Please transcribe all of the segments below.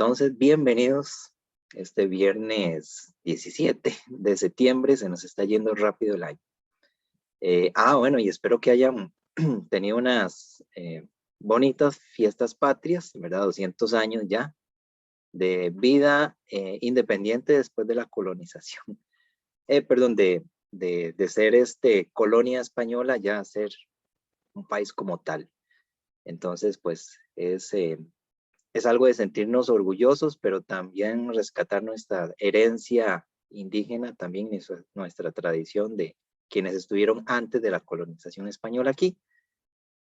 Entonces, bienvenidos este viernes 17 de septiembre. Se nos está yendo rápido el año. Bueno, y espero que hayan tenido unas bonitas fiestas patrias, ¿verdad? 200 años ya de vida independiente después de la colonización. Perdón, de ser colonia española ya a ser un país como tal. Entonces, pues es algo de sentirnos orgullosos, pero también rescatar nuestra herencia indígena, también nuestra tradición de quienes estuvieron antes de la colonización española aquí,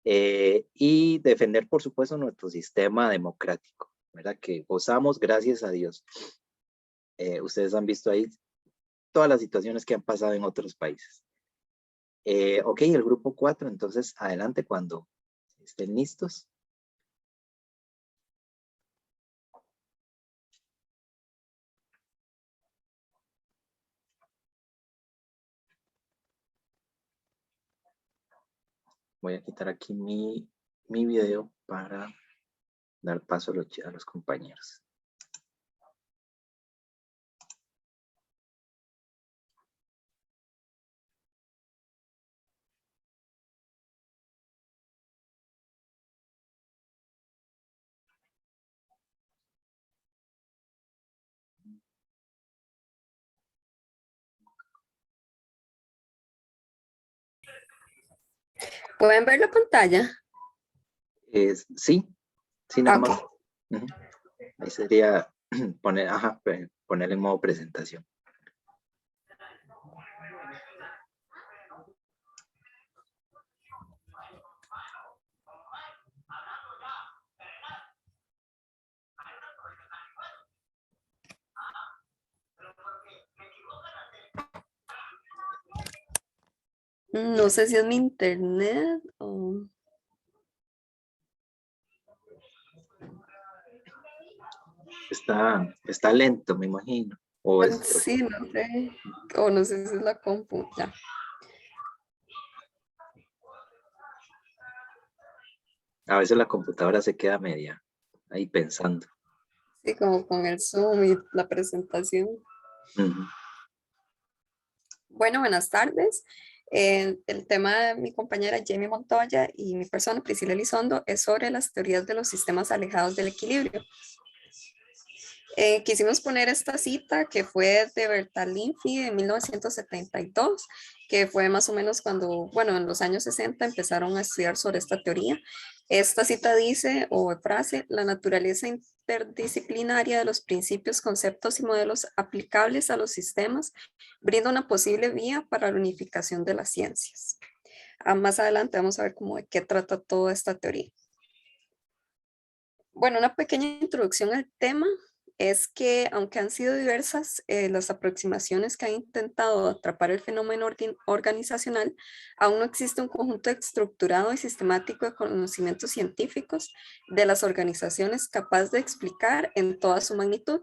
y defender, por supuesto, nuestro sistema democrático, ¿verdad? Que gozamos, gracias a Dios. Ustedes han visto ahí todas las situaciones que han pasado en otros países. Ok, el grupo 4, entonces adelante cuando estén listos. Voy a quitar aquí mi video para dar paso a los compañeros. ¿Pueden ver la pantalla? Sí, nada Ok. más. Ahí sería poner en modo presentación. No sé si es mi internet o... Está lento, me imagino. O Sí, no sé. O no sé si es la compu. Ya. a veces la computadora se queda media ahí pensando. Sí, como con el Zoom y la presentación. Ujú. Bueno, buenas tardes. El tema de mi compañera Jamie Montoya y mi persona, Priscila Elizondo, es sobre las teorías de los sistemas alejados del equilibrio. Quisimos poner esta cita que fue de Bertalinffy de 1972, que fue más o menos cuando, bueno, en los años 60 empezaron a estudiar sobre esta teoría. Esta cita dice, o frase, la naturaleza interdisciplinaria de los principios, conceptos y modelos aplicables a los sistemas brinda una posible vía para la unificación de las ciencias. Más adelante vamos a ver cómo de qué trata toda esta teoría. Bueno, una pequeña introducción al tema es que aunque han sido diversas las aproximaciones que han intentado atrapar el fenómeno organizacional, aún no existe un conjunto estructurado y sistemático de conocimientos científicos de las organizaciones capaz de explicar en toda su magnitud.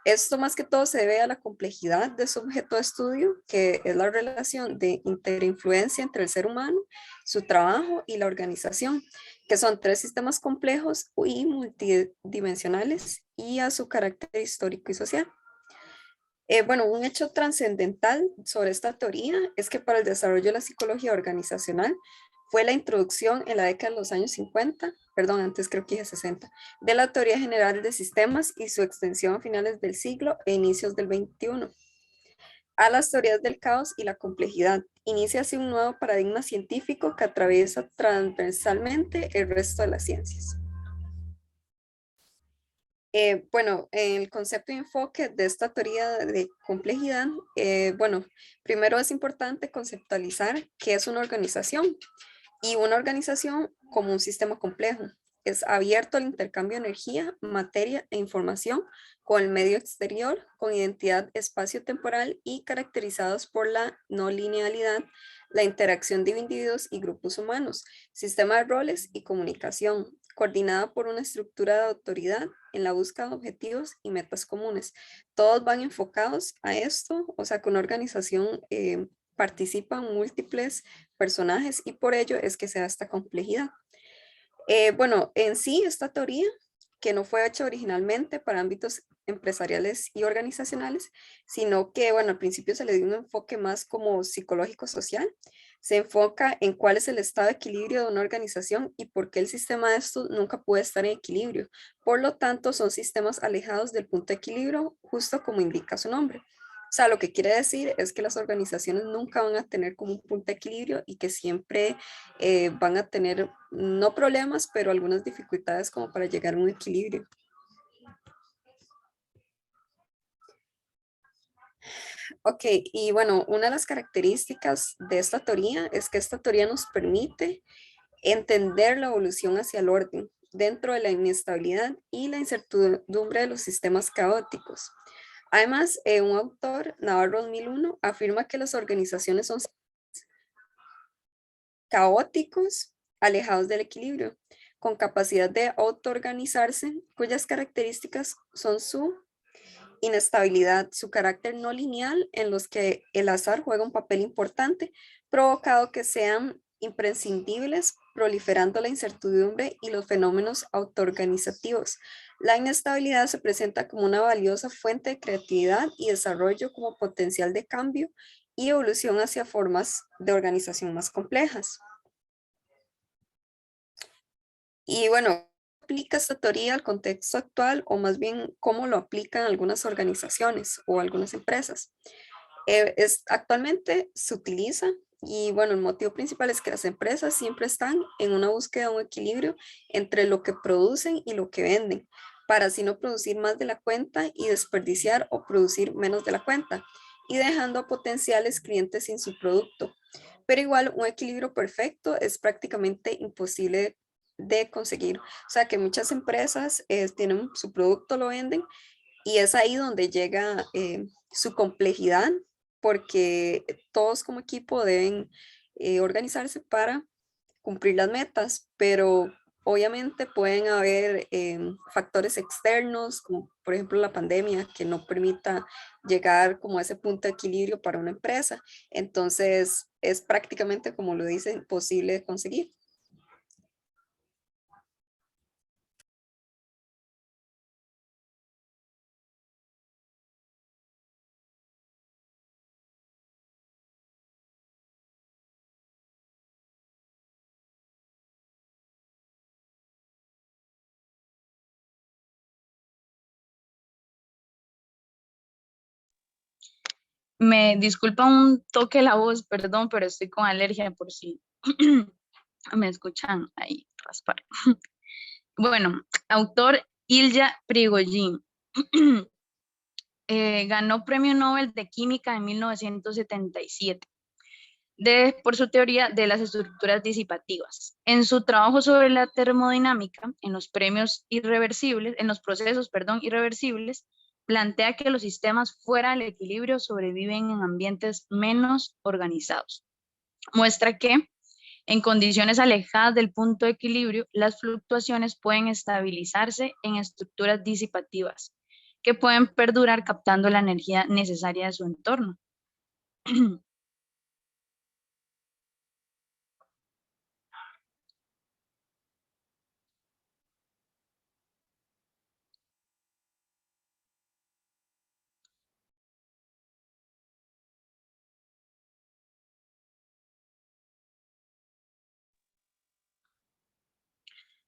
Esto más que todo se debe a la complejidad de su objeto de estudio, que es la relación de interinfluencia entre el ser humano, su trabajo y la organización, que son tres sistemas complejos y multidimensionales y a su carácter histórico y social. Bueno, un hecho trascendental sobre esta teoría es que para el desarrollo de la psicología organizacional fue la introducción en la década de los años 50, perdón, antes creo que dije 60, de la teoría general de sistemas y su extensión a finales del siglo e inicios del 21 a las teorías del caos y la complejidad. Inicia así un nuevo paradigma científico que atraviesa transversalmente el resto de las ciencias. Bueno, el concepto y enfoque de esta teoría de complejidad, bueno, primero es importante conceptualizar qué es una organización y una organización como un sistema complejo. Es abierto al intercambio de energía, materia e información con el medio exterior, con identidad espacio-temporal y caracterizados por la no linealidad, la interacción de individuos y grupos humanos, sistema de roles y comunicación, coordinada por una estructura de autoridad en la búsqueda de objetivos y metas comunes. Todos van enfocados a esto, o sea, que una organización participan múltiples personajes y por ello es que se da esta complejidad. Bueno, en sí esta teoría que no fue hecha originalmente para ámbitos empresariales y organizacionales, sino que, bueno, al principio se le dio un enfoque más como psicológico-social. Se enfoca en cuál es el estado de equilibrio de una organización y por qué el sistema de estos nunca puede estar en equilibrio. Por lo tanto, son sistemas alejados del punto de equilibrio, justo como indica su nombre. O sea, lo que quiere decir es que las organizaciones nunca van a tener como un punto de equilibrio y que siempre van a tener, no problemas, pero algunas dificultades como para llegar a un equilibrio. Ok, y bueno, una de las características de esta teoría es que esta teoría nos permite entender la evolución hacia el orden dentro de la inestabilidad y la incertidumbre de los sistemas caóticos. Además, un autor, Navarro 2001, afirma que las organizaciones son caóticos, alejados del equilibrio, con capacidad de autoorganizarse, cuyas características son su inestabilidad, su carácter no lineal en los que el azar juega un papel importante, provocado que sean imprescindibles, proliferando la incertidumbre y los fenómenos autoorganizativos. La inestabilidad se presenta como una valiosa fuente de creatividad y desarrollo como potencial de cambio y evolución hacia formas de organización más complejas. Y bueno, aplica esta teoría al contexto actual o más bien cómo lo aplican algunas organizaciones o algunas empresas. Actualmente se utiliza y bueno, el motivo principal es que las empresas siempre están en una búsqueda de un equilibrio entre lo que producen y lo que venden, para así no producir más de la cuenta y desperdiciar o producir menos de la cuenta, y dejando a potenciales clientes sin su producto. Pero igual un equilibrio perfecto es prácticamente imposible de conseguir. O sea que muchas empresas tienen su producto, lo venden y es ahí donde llega su complejidad porque todos como equipo deben organizarse para cumplir las metas, pero obviamente pueden haber factores externos, como por ejemplo la pandemia, que no permita llegar como a ese punto de equilibrio para una empresa. Entonces es prácticamente, como lo dice, imposible de conseguir. Me disculpa un toque la voz, perdón, pero estoy con alergia por si me escuchan ahí raspar. Bueno, autor Ilya Prigogine. Ganó Premio Nobel de Química en 1977 por su teoría de las estructuras disipativas. En su trabajo sobre la termodinámica, en los premios irreversibles, en los procesos, perdón, irreversibles, plantea que los sistemas fuera del equilibrio sobreviven en ambientes menos organizados. Muestra que en condiciones alejadas del punto de equilibrio, las fluctuaciones pueden estabilizarse en estructuras disipativas que pueden perdurar captando la energía necesaria de su entorno.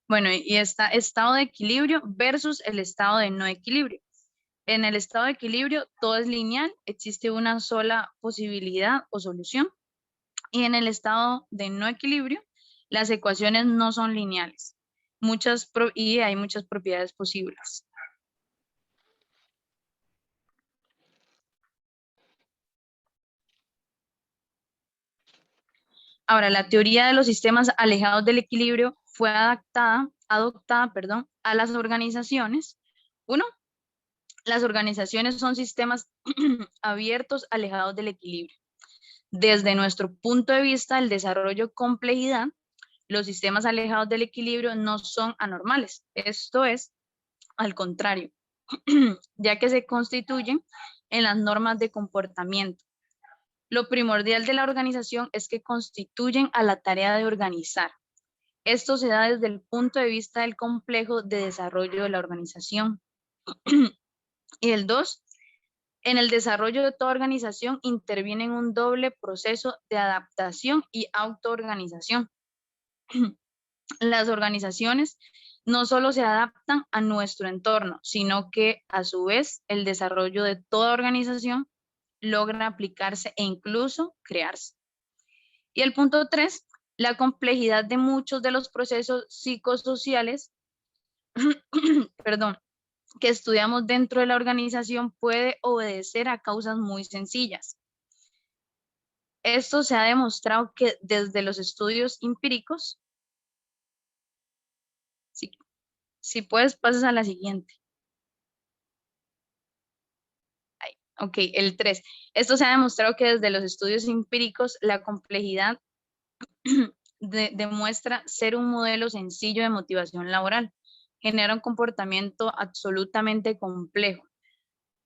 Bueno, y está estado de equilibrio versus el estado de no equilibrio. En el estado de equilibrio todo es lineal, existe una sola posibilidad o solución. Y en el estado de no equilibrio, las ecuaciones no son lineales. Y hay muchas propiedades posibles. Ahora, la teoría de los sistemas alejados del equilibrio fue adoptada, a las organizaciones. Uno, las organizaciones son sistemas abiertos, alejados del equilibrio. Desde nuestro punto de vista del desarrollo complejidad, los sistemas alejados del equilibrio no son anormales. Esto es, al contrario, ya que se constituyen en las normas de comportamiento. Lo primordial de la organización es que constituyen a la tarea de organizar. Esto se da desde el punto de vista del complejo de desarrollo de la organización. Y el 2, en el desarrollo de toda organización interviene en un doble proceso de adaptación y autoorganización. Las organizaciones no solo se adaptan a nuestro entorno, sino que a su vez el desarrollo de toda organización logra aplicarse e incluso crearse. Y el punto 3, la complejidad de muchos de los procesos psicosociales perdón, que estudiamos dentro de la organización puede obedecer a causas muy sencillas. Esto se ha demostrado que desde los estudios empíricos, si puedes, pasas a la siguiente. Ok, el 3. Esto se ha demostrado que desde los estudios empíricos la complejidad demuestra ser un modelo sencillo de motivación laboral. Genera un comportamiento absolutamente complejo,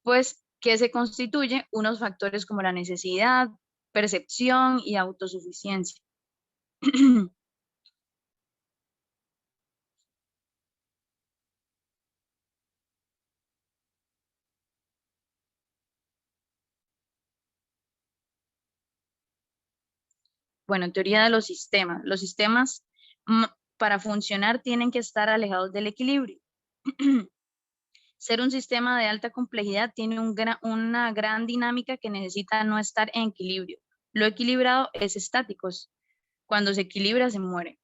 pues que se constituye unos factores como la necesidad, percepción y autosuficiencia. Bueno, teoría de los sistemas. Los sistemas para funcionar tienen que estar alejados del equilibrio. Ser un sistema de alta complejidad tiene una gran dinámica que necesita no estar en equilibrio. Lo equilibrado es estático. Cuando se equilibra, se muere.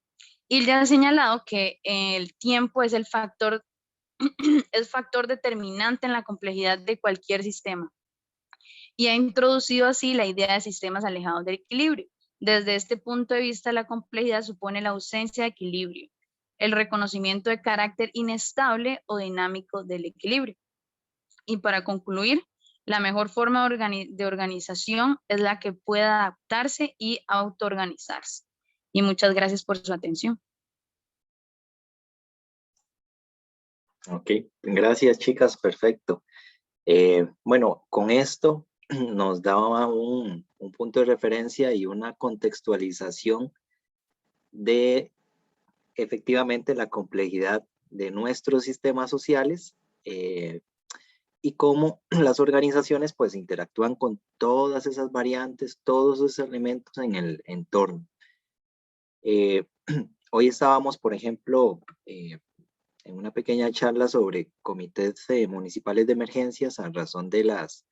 Y ya ha señalado que el tiempo es el factor, es factor determinante en la complejidad de cualquier sistema. Y ha introducido así la idea de sistemas alejados del equilibrio. Desde este punto de vista, la complejidad supone la ausencia de equilibrio, el reconocimiento de carácter inestable o dinámico del equilibrio. Y para concluir, la mejor forma de organización es la que pueda adaptarse y autoorganizarse. Y muchas gracias por su atención. Ok, gracias chicas, perfecto. Bueno, con esto nos daba un punto de referencia y una contextualización de efectivamente la complejidad de nuestros sistemas sociales y cómo las organizaciones pues interactúan con todas esas variantes, todos esos elementos en el entorno. Hoy estábamos, por ejemplo, en una pequeña charla sobre comités municipales de emergencias a razón de las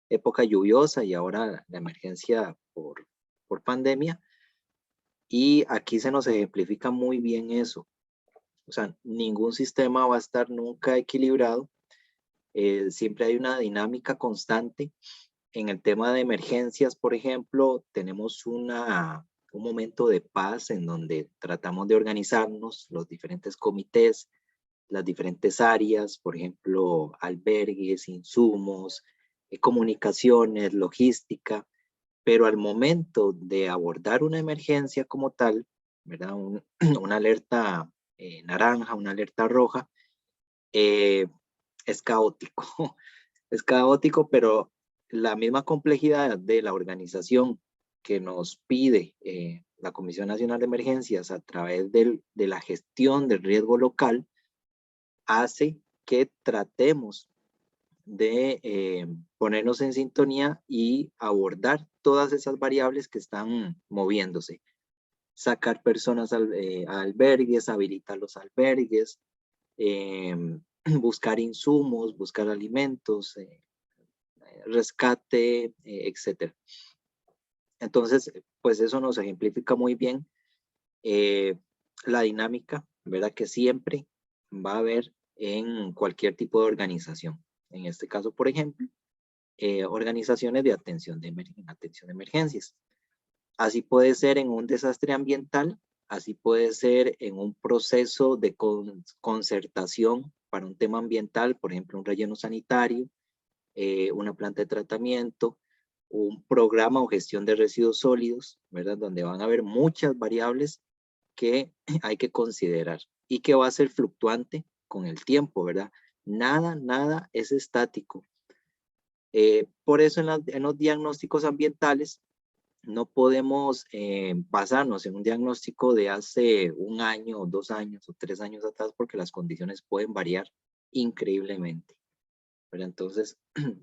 época lluviosa y ahora la emergencia por pandemia. Y aquí se nos ejemplifica muy bien eso. O sea, ningún sistema va a estar nunca equilibrado. Siempre hay una dinámica constante. En el tema de emergencias, por ejemplo, tenemos un momento de paz en donde tratamos de organizarnos, los diferentes comités, las diferentes áreas, por ejemplo, albergues, insumos, comunicaciones, logística, pero al momento de abordar una emergencia como tal, ¿verdad? Una alerta naranja, una alerta roja, es caótico. Es caótico, pero la misma complejidad de la organización que nos pide la Comisión Nacional de Emergencias a través de la gestión del riesgo local hace que tratemos de ponernos en sintonía y abordar todas esas variables que están moviéndose. Sacar personas a albergues, habilitar los albergues, buscar insumos, buscar alimentos, rescate, etc. Entonces, pues eso nos ejemplifica muy bien la dinámica, ¿verdad? Que siempre va a haber en cualquier tipo de organización. En este caso, por ejemplo, organizaciones de atención de emergencias. Así puede ser en un desastre ambiental, así puede ser en un proceso de concertación para un tema ambiental, por ejemplo, un relleno sanitario, una planta de tratamiento, un programa o gestión de residuos sólidos, ¿verdad? Donde van a haber muchas variables que hay que considerar y que va a ser fluctuante con el tiempo, ¿verdad? Nada es estático. Por eso en los diagnósticos ambientales no podemos basarnos en un diagnóstico de hace 1 año, o 2 años, o 3 años atrás, porque las condiciones pueden variar increíblemente. Pero entonces,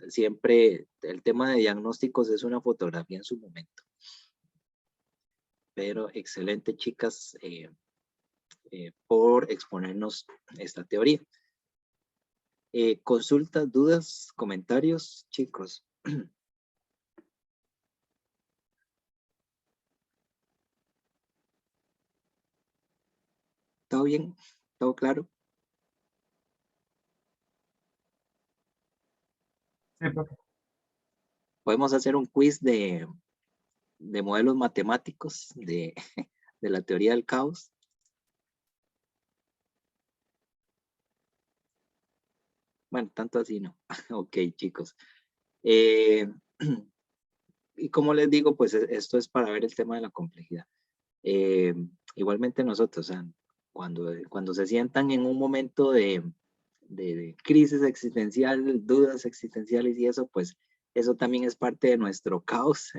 siempre el tema de diagnósticos es una fotografía en su momento. Pero excelente, chicas, por exponernos esta teoría. Consultas, dudas, comentarios, chicos. ¿Todo bien? ¿Todo claro? Sí, profe. Podemos hacer un quiz de modelos matemáticos de la teoría del caos. Bueno, tanto así no. Ok, chicos. Y como les digo, pues esto es para ver el tema de la complejidad. Igualmente nosotros, o sea, cuando se sientan en un momento de crisis existencial, dudas existenciales y eso, pues eso también es parte de nuestro caos,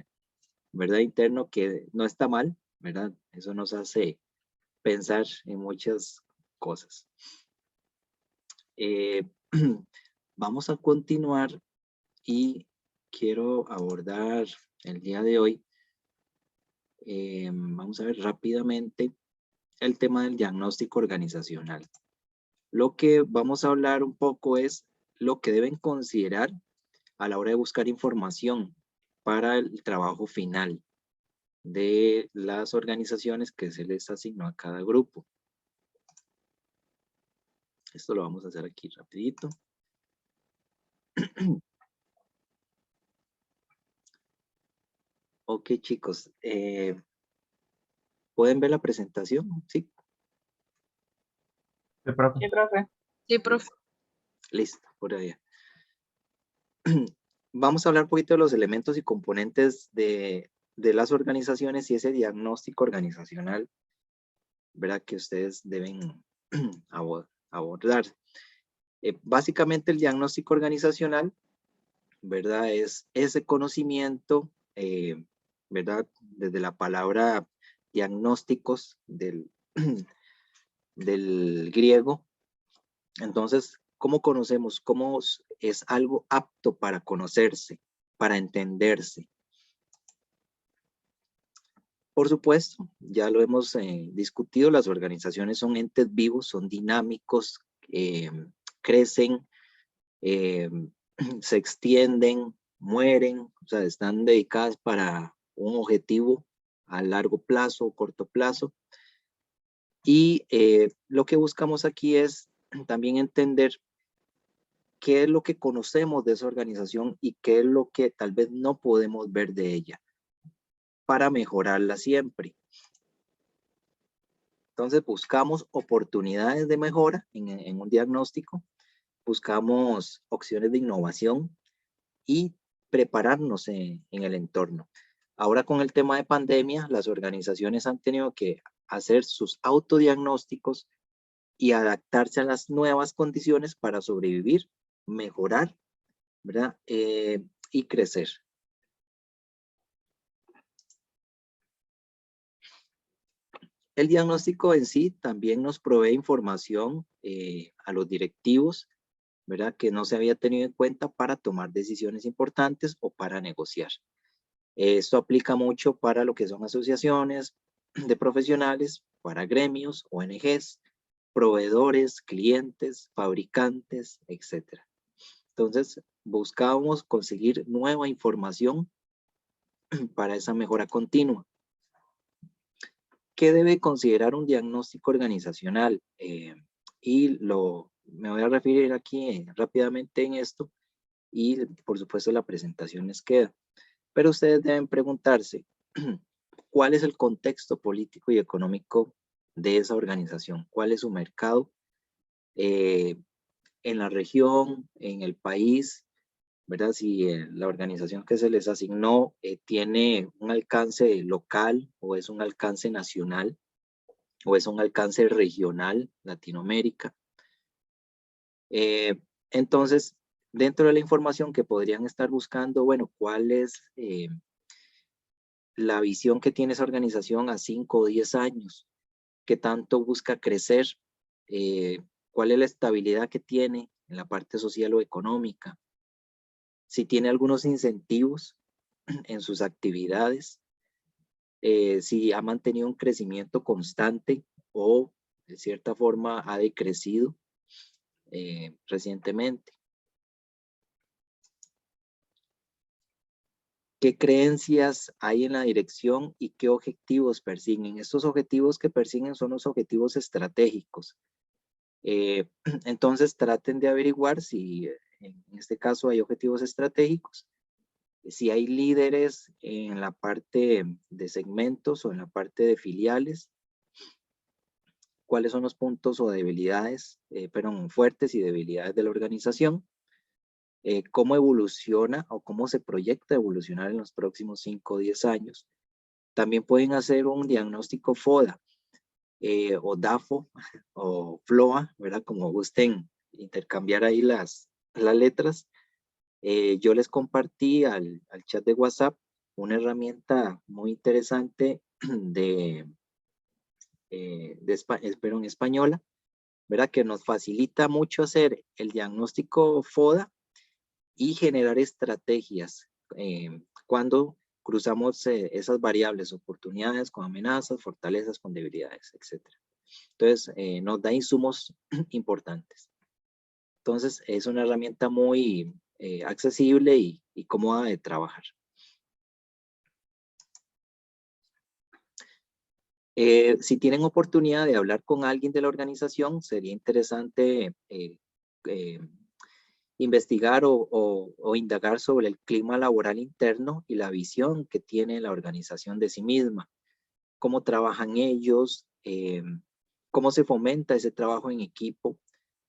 ¿verdad? Interno, que no está mal, ¿verdad? Eso nos hace pensar en muchas cosas. Vamos a continuar y quiero abordar el día de hoy, vamos a ver rápidamente el tema del diagnóstico organizacional. Lo que vamos a hablar un poco es lo que deben considerar a la hora de buscar información para el trabajo final de las organizaciones que se les asignó a cada grupo. Esto lo vamos a hacer aquí rapidito. Ok, chicos. ¿Pueden ver la presentación? Sí. Sí, profe. Sí, profe. Sí, profe. Listo, por allá. Vamos a hablar un poquito de los elementos y componentes de las organizaciones y ese diagnóstico organizacional, ¿verdad? Que ustedes deben abordar. Básicamente el diagnóstico organizacional, ¿verdad? Es ese conocimiento, ¿verdad? Desde la palabra diagnósticos del griego. Entonces, ¿cómo conocemos? ¿Cómo es algo apto para conocerse, para entenderse? Por supuesto, ya lo hemos discutido, las organizaciones son entes vivos, son dinámicos, crecen, se extienden, mueren, o sea, están dedicadas para un objetivo a largo plazo o corto plazo. Y lo que buscamos aquí es también entender qué es lo que conocemos de esa organización y qué es lo que tal vez no podemos ver de ella para mejorarla siempre. Entonces buscamos oportunidades de mejora en un diagnóstico, buscamos opciones de innovación y prepararnos en el entorno. Ahora con el tema de pandemia, las organizaciones han tenido que hacer sus autodiagnósticos y adaptarse a las nuevas condiciones para sobrevivir, mejorar, ¿verdad? Y crecer. El diagnóstico en sí también nos provee información a los directivos, ¿verdad? Que no se había tenido en cuenta para tomar decisiones importantes o para negociar. Esto aplica mucho para lo que son asociaciones de profesionales, para gremios, ONGs, proveedores, clientes, fabricantes, etc. Entonces, buscábamos conseguir nueva información para esa mejora continua. ¿Qué debe considerar un diagnóstico organizacional? Me voy a referir aquí rápidamente en esto y por supuesto la presentación les queda. Pero ustedes deben preguntarse, ¿cuál es el contexto político y económico de esa organización? ¿Cuál es su mercado en la región, en el país? ¿Verdad? Si la organización que se les asignó tiene un alcance local o es un alcance nacional o es un alcance regional, Latinoamérica. Entonces, dentro de la información que podrían estar buscando, bueno, ¿cuál es la visión que tiene esa organización a 5 o 10 años, qué tanto busca crecer, cuál es la estabilidad que tiene en la parte social o económica, si tiene algunos incentivos en sus actividades, si ha mantenido un crecimiento constante o de cierta forma ha decrecido recientemente. ¿Qué creencias hay en la dirección y qué objetivos persiguen? Estos objetivos que persiguen son los objetivos estratégicos. Entonces traten de averiguar si en este caso hay objetivos estratégicos, si hay líderes en la parte de segmentos o en la parte de filiales, cuáles son los puntos o debilidades, fuertes y debilidades de la organización, cómo evoluciona o cómo se proyecta evolucionar en los próximos 5 o 10 años. También pueden hacer un diagnóstico FODA o DAFO o FLOA, ¿verdad? Como gusten intercambiar ahí las letras. Yo les compartí al chat de WhatsApp una herramienta muy interesante española, ¿verdad? Que nos facilita mucho hacer el diagnóstico FODA y generar estrategias cuando cruzamos esas variables, oportunidades con amenazas, fortalezas con debilidades, etc. Entonces, nos da insumos importantes. Entonces, es una herramienta muy accesible y cómoda de trabajar. Si tienen oportunidad de hablar con alguien de la organización, sería interesante investigar o indagar sobre el clima laboral interno y la visión que tiene la organización de sí misma. Cómo trabajan ellos, cómo se fomenta ese trabajo en equipo,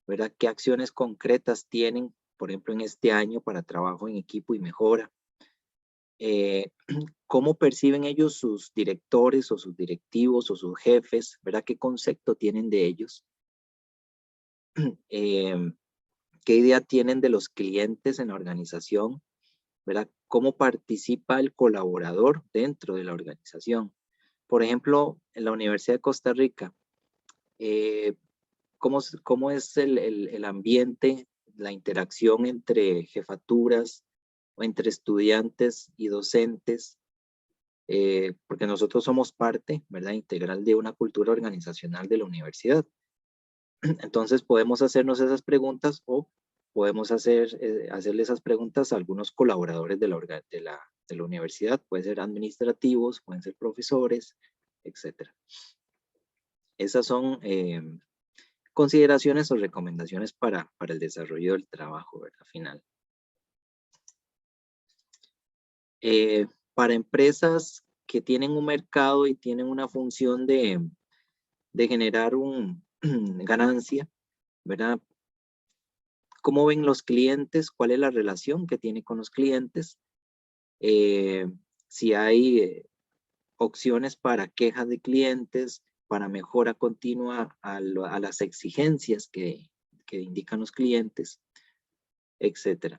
¿verdad? ¿Qué acciones concretas tienen, por ejemplo, en este año para trabajo en equipo y mejora? ¿Cómo perciben ellos sus directores o sus directivos o sus jefes, ¿verdad? ¿Qué concepto tienen de ellos? ¿Qué idea tienen de los clientes en la organización? ¿Verdad? ¿Cómo participa el colaborador dentro de la organización? Por ejemplo, en la Universidad de Costa Rica, ¿cómo es el ambiente, la interacción entre jefaturas o entre estudiantes y docentes? Porque nosotros somos parte, ¿verdad?, integral de una cultura organizacional de la universidad. Entonces podemos hacernos esas preguntas o podemos hacerle esas preguntas a algunos colaboradores de la universidad. Pueden ser administrativos, pueden ser profesores, etc. Esas son consideraciones o recomendaciones para el desarrollo del trabajo, ¿verdad? Final. Para empresas que tienen un mercado y tienen una función de generar ganancia, ¿verdad? ¿Cómo ven los clientes? ¿Cuál es la relación que tiene con los clientes? Si hay opciones para quejas de clientes, para mejora continua a las exigencias que indican los clientes, etc.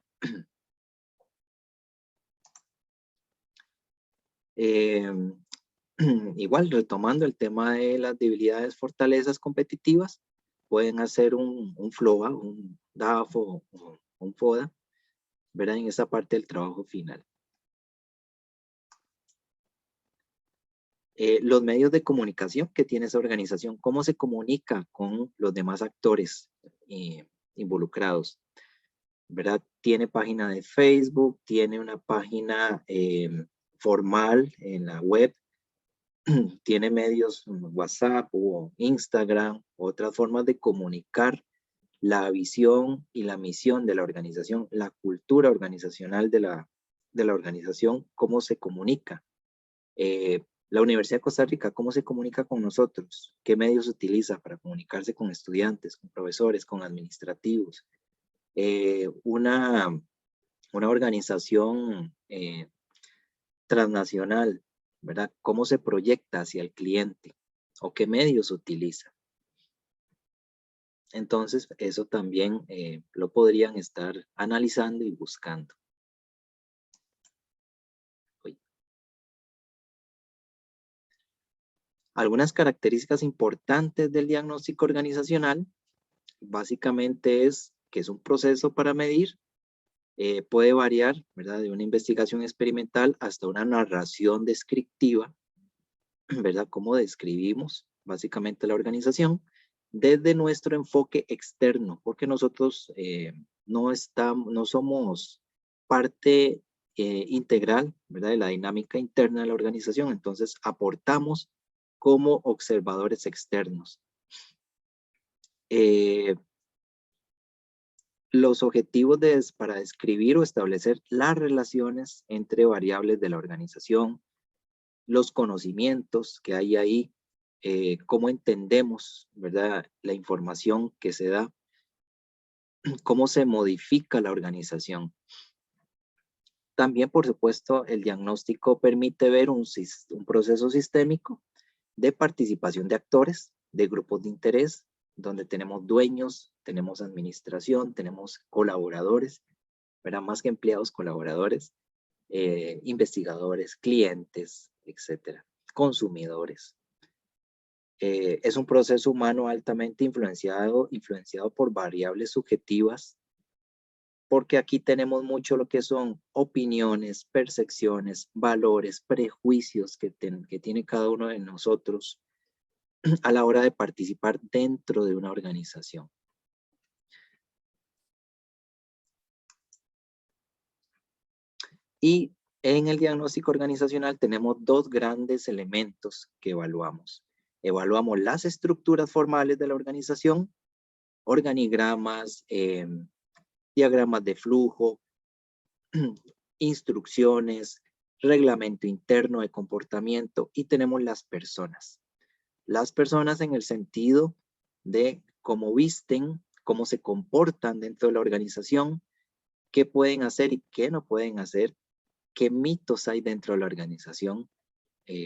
Igual, retomando el tema de las debilidades, fortalezas competitivas, pueden hacer un FLOA, un DAFO o un FODA, ¿verdad? En esa parte del trabajo final. Los medios de comunicación que tiene esa organización, cómo se comunica con los demás actores involucrados, ¿verdad? Tiene página de Facebook, tiene una página formal en la web, tiene medios WhatsApp o Instagram, otras formas de comunicar la visión y la misión de la organización, la cultura organizacional de la organización, cómo se comunica. La Universidad de Costa Rica, ¿cómo se comunica con nosotros? ¿Qué medios utiliza para comunicarse con estudiantes, con profesores, con administrativos? Una organización transnacional, ¿verdad? ¿Cómo se proyecta hacia el cliente? ¿O qué medios utiliza? Entonces, eso también lo podrían estar analizando y buscando. Algunas características importantes del diagnóstico organizacional, básicamente es que es un proceso para medir, puede variar, ¿verdad? De una investigación experimental hasta una narración descriptiva, ¿verdad? Cómo describimos básicamente la organización desde nuestro enfoque externo, porque nosotros no somos parte integral, ¿verdad? De la dinámica interna de la organización, entonces aportamos como observadores externos. Los objetivos para describir o establecer las relaciones entre variables de la organización, los conocimientos que hay ahí, cómo entendemos, ¿verdad? La información que se da, cómo se modifica la organización. También, por supuesto, el diagnóstico permite ver un proceso sistémico de participación de actores, de grupos de interés, donde tenemos dueños, tenemos administración, tenemos colaboradores, ¿verdad? Más que empleados, colaboradores, investigadores, clientes, etcétera, consumidores. Es un proceso humano altamente influenciado por variables subjetivas, porque aquí tenemos mucho lo que son opiniones, percepciones, valores, prejuicios que tiene cada uno de nosotros a la hora de participar dentro de una organización. Y en el diagnóstico organizacional tenemos dos grandes elementos que evaluamos. Evaluamos las estructuras formales de la organización, organigramas, diagramas de flujo, instrucciones, reglamento interno de comportamiento, y tenemos las personas. Las personas en el sentido de cómo visten, cómo se comportan dentro de la organización, qué pueden hacer y qué no pueden hacer, qué mitos hay dentro de la organización,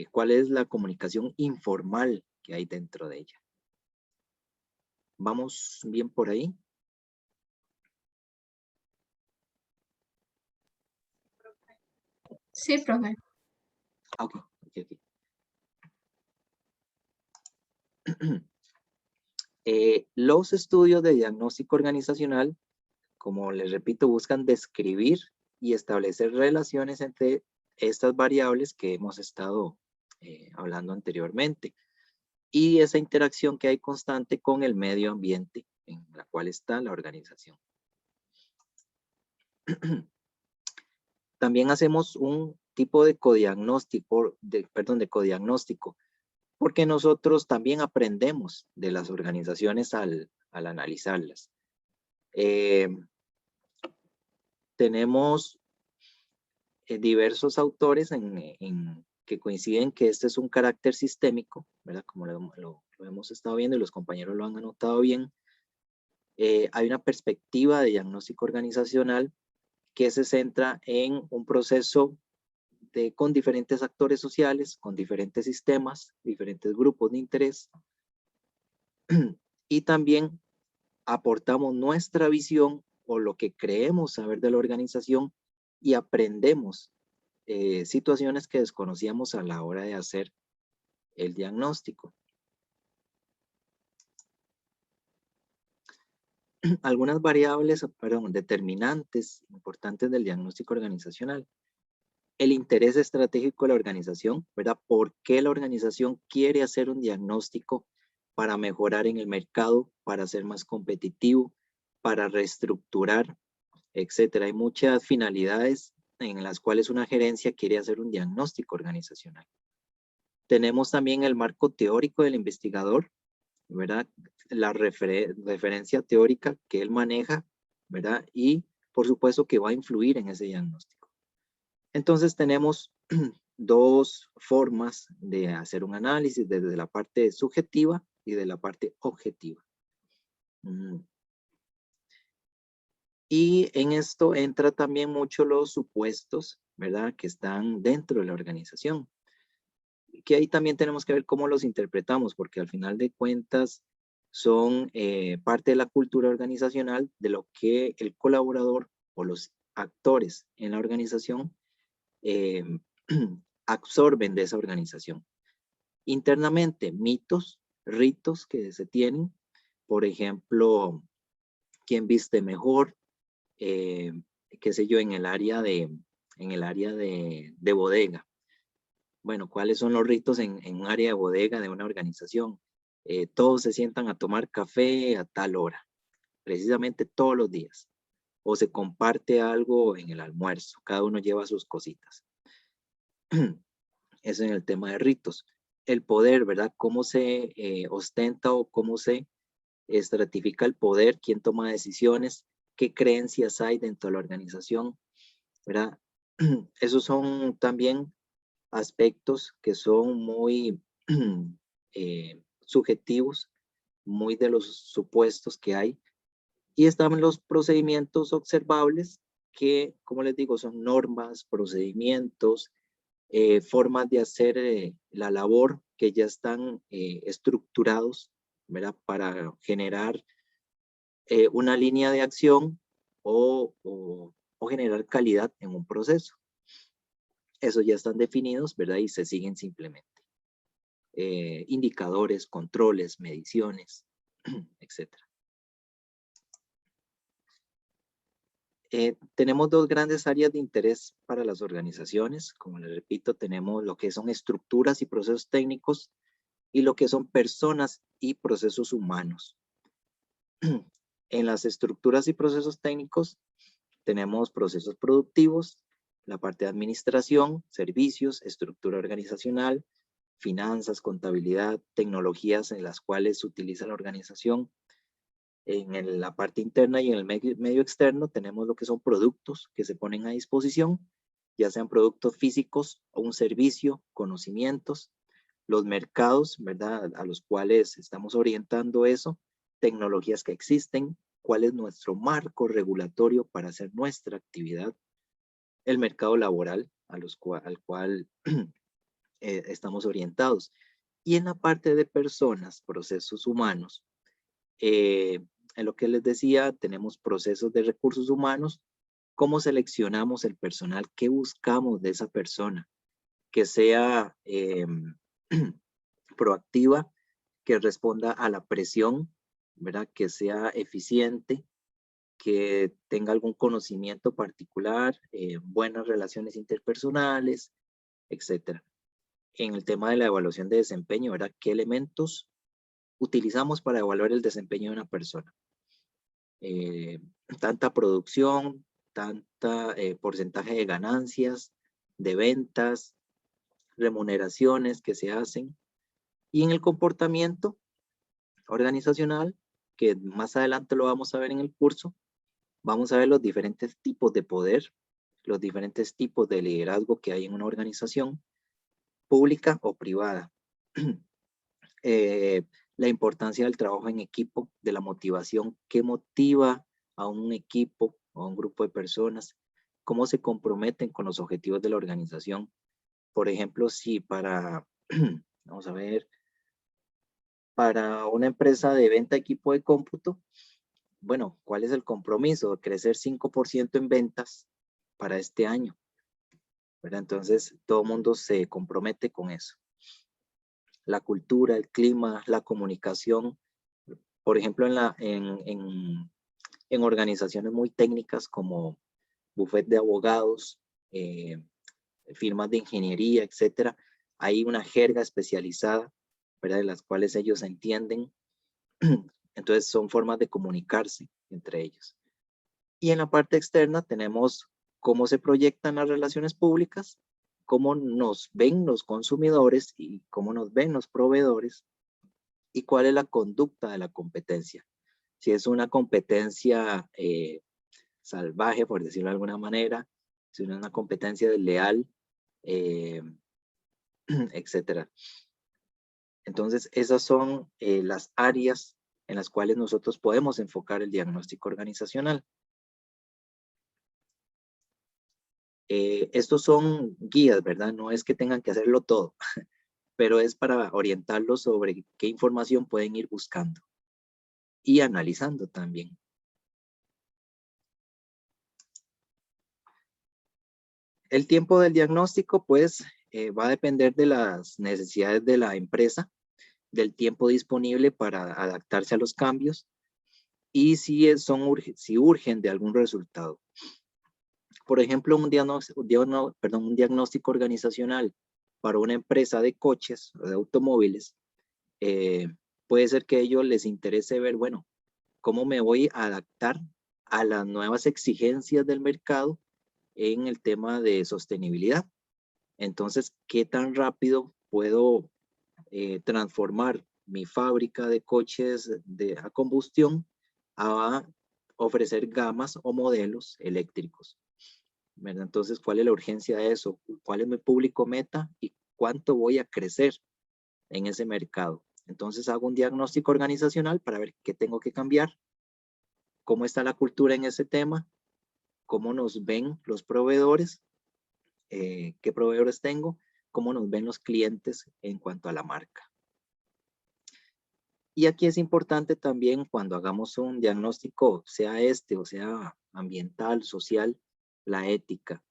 cuál es la comunicación informal que hay dentro de ella. ¿Vamos bien por ahí? Sí, profe. Ok. Los estudios de diagnóstico organizacional, como les repito, buscan describir y establecer relaciones entre estas variables que hemos estado hablando anteriormente, y esa interacción que hay constante con el medio ambiente en la cual está la organización. También hacemos un tipo de codiagnóstico, porque nosotros también aprendemos de las organizaciones al analizarlas. Tenemos diversos autores que coinciden que este es un carácter sistémico, ¿verdad? Como lo hemos estado viendo y los compañeros lo han anotado bien. Hay una perspectiva de diagnóstico organizacional que se centra en un proceso con diferentes actores sociales, con diferentes sistemas, diferentes grupos de interés, y también aportamos nuestra visión o lo que creemos saber de la organización y aprendemos situaciones que desconocíamos a la hora de hacer el diagnóstico. Algunas variables, determinantes importantes del diagnóstico organizacional. El interés estratégico de la organización, ¿verdad? ¿Por qué la organización quiere hacer un diagnóstico? Para mejorar en el mercado, para ser más competitivo, para reestructurar, etcétera. Hay muchas finalidades en las cuales una gerencia quiere hacer un diagnóstico organizacional. Tenemos también el marco teórico del investigador, ¿verdad? La referencia teórica que él maneja, ¿verdad? Y por supuesto que va a influir en ese diagnóstico. Entonces tenemos dos formas de hacer un análisis, desde la parte subjetiva y de la parte objetiva. Y en esto entra también mucho los supuestos, ¿verdad? Que están dentro de la organización. Que ahí también tenemos que ver cómo los interpretamos, porque al final de cuentas son parte de la cultura organizacional, de lo que el colaborador o los actores en la organización absorben de esa organización. Internamente, mitos, ritos que se tienen. Por ejemplo, ¿quién viste mejor? Qué sé yo, en el área de bodega. Bueno, ¿cuáles son los ritos en un área de bodega de una organización? Todos se sientan a tomar café a tal hora, precisamente todos los días. O se comparte algo en el almuerzo, cada uno lleva sus cositas. Eso en el tema de ritos. El poder, ¿verdad? ¿Cómo se ostenta o cómo se estratifica el poder? ¿Quién toma decisiones? ¿Qué creencias hay dentro de la organización? ¿Verdad? Esos son también aspectos que son muy subjetivos, muy de los supuestos que hay. Y están los procedimientos observables que, como les digo, son normas, procedimientos, formas de hacer la labor que ya están estructurados, ¿verdad? Para generar una línea de acción o generar calidad en un proceso. Esos ya están definidos, ¿verdad? Y se siguen simplemente. Indicadores, controles, mediciones, etc. Tenemos dos grandes áreas de interés para las organizaciones. Como les repito, tenemos lo que son estructuras y procesos técnicos y lo que son personas y procesos humanos. En las estructuras y procesos técnicos tenemos procesos productivos, la parte de administración, servicios, estructura organizacional, finanzas, contabilidad, tecnologías en las cuales se utiliza la organización. En la parte interna y en el medio externo tenemos lo que son productos que se ponen a disposición, ya sean productos físicos o un servicio, conocimientos, los mercados, ¿verdad? A los cuales estamos orientando eso, tecnologías que existen, cuál es nuestro marco regulatorio para hacer nuestra actividad, el mercado laboral al cual estamos orientados. Y en la parte de personas, procesos humanos, en lo que les decía, tenemos procesos de recursos humanos, cómo seleccionamos el personal, qué buscamos de esa persona, que sea proactiva, que responda a la presión, ¿verdad? Que sea eficiente, que tenga algún conocimiento particular, buenas relaciones interpersonales, etc. En el tema de la evaluación de desempeño, ¿verdad? ¿Qué elementos utilizamos para evaluar el desempeño de una persona? Tanta producción, tanta porcentaje de ganancias, de ventas, remuneraciones que se hacen. Y en el comportamiento organizacional, que más adelante lo vamos a ver en el curso, vamos a ver los diferentes tipos de poder, los diferentes tipos de liderazgo que hay en una organización, pública o privada. La importancia del trabajo en equipo, de la motivación, qué motiva a un equipo o a un grupo de personas, cómo se comprometen con los objetivos de la organización. Por ejemplo, si vamos a ver, para una empresa de venta de equipo de cómputo, bueno, ¿cuál es el compromiso? Crecer 5% en ventas para este año, ¿verdad? Entonces, todo el mundo se compromete con eso. La cultura, el clima, la comunicación. Por ejemplo, en organizaciones muy técnicas como bufet de abogados, firmas de ingeniería, etcétera, hay una jerga especializada, ¿verdad? De las cuales ellos entienden. Entonces, son formas de comunicarse entre ellos. Y en la parte externa tenemos cómo se proyectan las relaciones públicas, cómo nos ven los consumidores y cómo nos ven los proveedores y cuál es la conducta de la competencia. Si es una competencia salvaje, por decirlo de alguna manera, si es una competencia desleal, etcétera. Entonces, esas son las áreas en las cuales nosotros podemos enfocar el diagnóstico organizacional. Estos son guías, ¿verdad? No es que tengan que hacerlo todo, pero es para orientarlos sobre qué información pueden ir buscando y analizando también. El tiempo del diagnóstico, pues, va a depender de las necesidades de la empresa, del tiempo disponible para adaptarse a los cambios y si urgen de algún resultado. Por ejemplo, un diagnóstico organizacional para una empresa de coches o de automóviles, puede ser que a ellos les interese ver, bueno, cómo me voy a adaptar a las nuevas exigencias del mercado en el tema de sostenibilidad. Entonces, ¿qué tan rápido puedo transformar mi fábrica de coches a combustión a ofrecer gamas o modelos eléctricos? ¿Verdad? Entonces, ¿cuál es la urgencia de eso? ¿Cuál es mi público meta? ¿Y cuánto voy a crecer en ese mercado? Entonces, hago un diagnóstico organizacional para ver qué tengo que cambiar, cómo está la cultura en ese tema, cómo nos ven los proveedores, qué proveedores tengo, cómo nos ven los clientes en cuanto a la marca. Y aquí es importante también cuando hagamos un diagnóstico, sea o sea ambiental, social, la ética.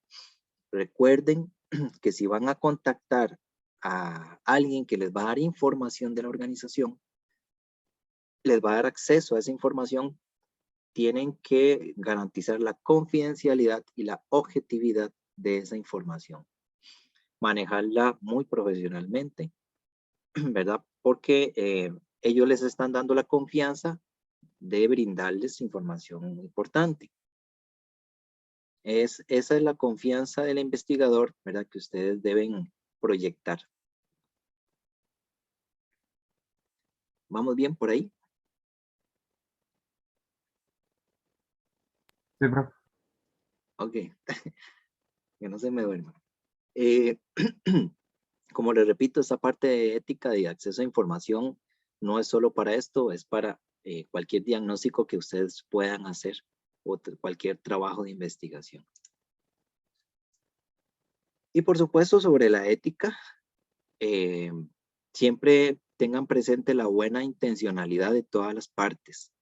Recuerden que si van a contactar a alguien que les va a dar información de la organización, les va a dar acceso a esa información, tienen que garantizar la confidencialidad y la objetividad de esa información. Manejarla muy profesionalmente, ¿verdad? Porque ellos les están dando la confianza de brindarles información importante. Esa es la confianza del investigador, ¿verdad? Que ustedes deben proyectar. ¿Vamos bien por ahí? Sí, profe. Ok. Que no se me duerma. Como les repito, esta parte de ética y acceso a información no es solo para esto, es para cualquier diagnóstico que ustedes puedan hacer o cualquier trabajo de investigación. Y por supuesto, sobre la ética, siempre tengan presente la buena intencionalidad de todas las partes,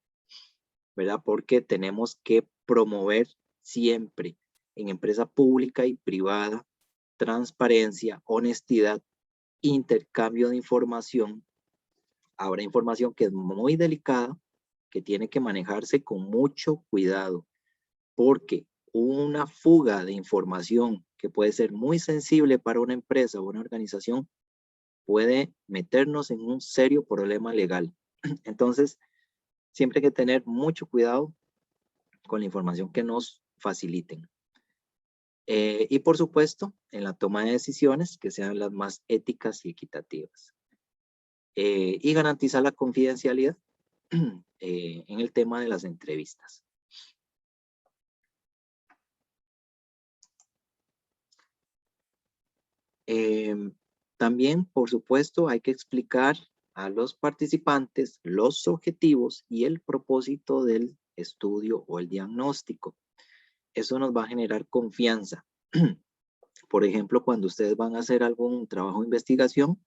¿verdad? Porque tenemos que promover siempre en empresa pública y privada transparencia, honestidad, intercambio de información. Habrá información que es muy delicada, que tiene que manejarse con mucho cuidado, porque una fuga de información que puede ser muy sensible para una empresa o una organización puede meternos en un serio problema legal. Entonces, siempre hay que tener mucho cuidado con la información que nos faciliten. Y por supuesto, en la toma de decisiones que sean las más éticas y equitativas. Y garantizar la confidencialidad en el tema de las entrevistas. También, por supuesto, hay que explicar a los participantes los objetivos y el propósito del estudio o el diagnóstico. Eso nos va a generar confianza. Por ejemplo, cuando ustedes van a hacer algún trabajo de investigación,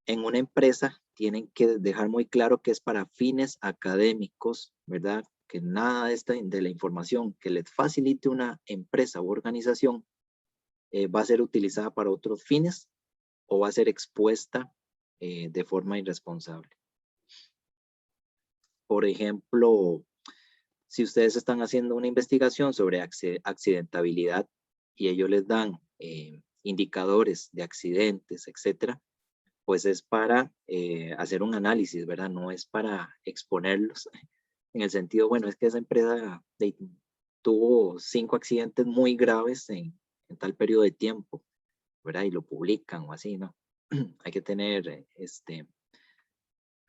en una empresa tienen que dejar muy claro que es para fines académicos, ¿verdad? Que nada de la información que les facilite una empresa u organización va a ser utilizada para otros fines o va a ser expuesta de forma irresponsable. Por ejemplo, si ustedes están haciendo una investigación sobre accidentabilidad y ellos les dan indicadores de accidentes, etcétera, pues es para hacer un análisis, ¿verdad? No es para exponerlos en el sentido, bueno, es que esa empresa tuvo 5 accidentes muy graves en tal periodo de tiempo, ¿verdad? Y lo publican o así, ¿no? Hay que tener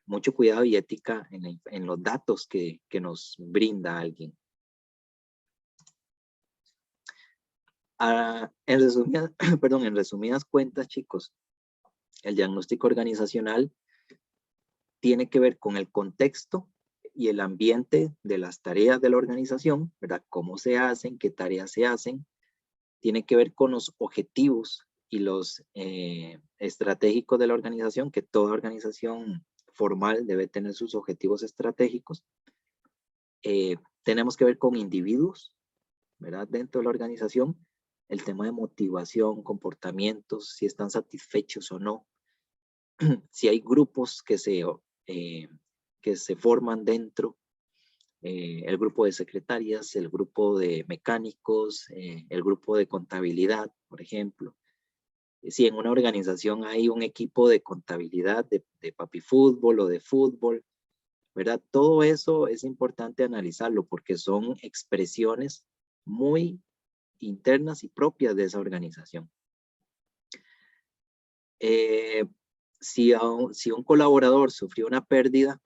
mucho cuidado y ética en los datos que nos brinda alguien. En resumidas cuentas, chicos, el diagnóstico organizacional tiene que ver con el contexto y el ambiente de las tareas de la organización, ¿verdad? Cómo se hacen, qué tareas se hacen. Tiene que ver con los objetivos y los estratégicos de la organización, que toda organización formal debe tener sus objetivos estratégicos. Tenemos que ver con individuos, ¿verdad? Dentro de la organización. el tema de motivación, comportamientos, si están satisfechos o no, si hay grupos que se forman dentro, el grupo de secretarias, el grupo de mecánicos, el grupo de contabilidad, por ejemplo. Si en una organización hay un equipo de contabilidad de papi fútbol o de fútbol, ¿verdad? Todo eso es importante analizarlo porque son expresiones muy internas y propias de esa organización. Si un colaborador sufrió una pérdida,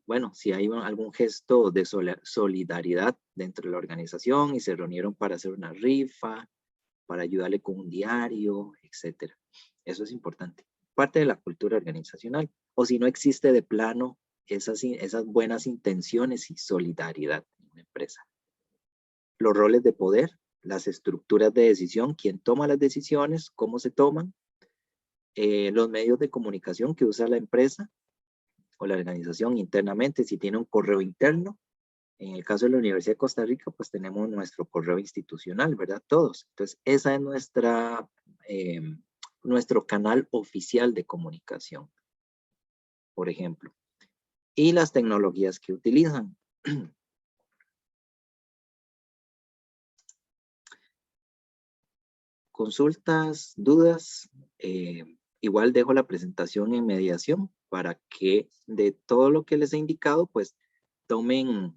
bueno, si hay algún gesto de solidaridad dentro de la organización y se reunieron para hacer una rifa, para ayudarle con un diario, etcétera. Eso es importante. Parte de la cultura organizacional. O si no existe de plano esas buenas intenciones y solidaridad en una empresa. Los roles de poder, las estructuras de decisión, quién toma las decisiones, cómo se toman, los medios de comunicación que usa la empresa o la organización internamente, si tiene un correo interno. En el caso de la Universidad de Costa Rica, pues tenemos nuestro correo institucional, ¿verdad? Todos. Entonces, esa es nuestro canal oficial de comunicación, por ejemplo. Y las tecnologías que utilizan. Consultas, dudas, igual dejo la presentación en mediación para que de todo lo que les he indicado, pues tomen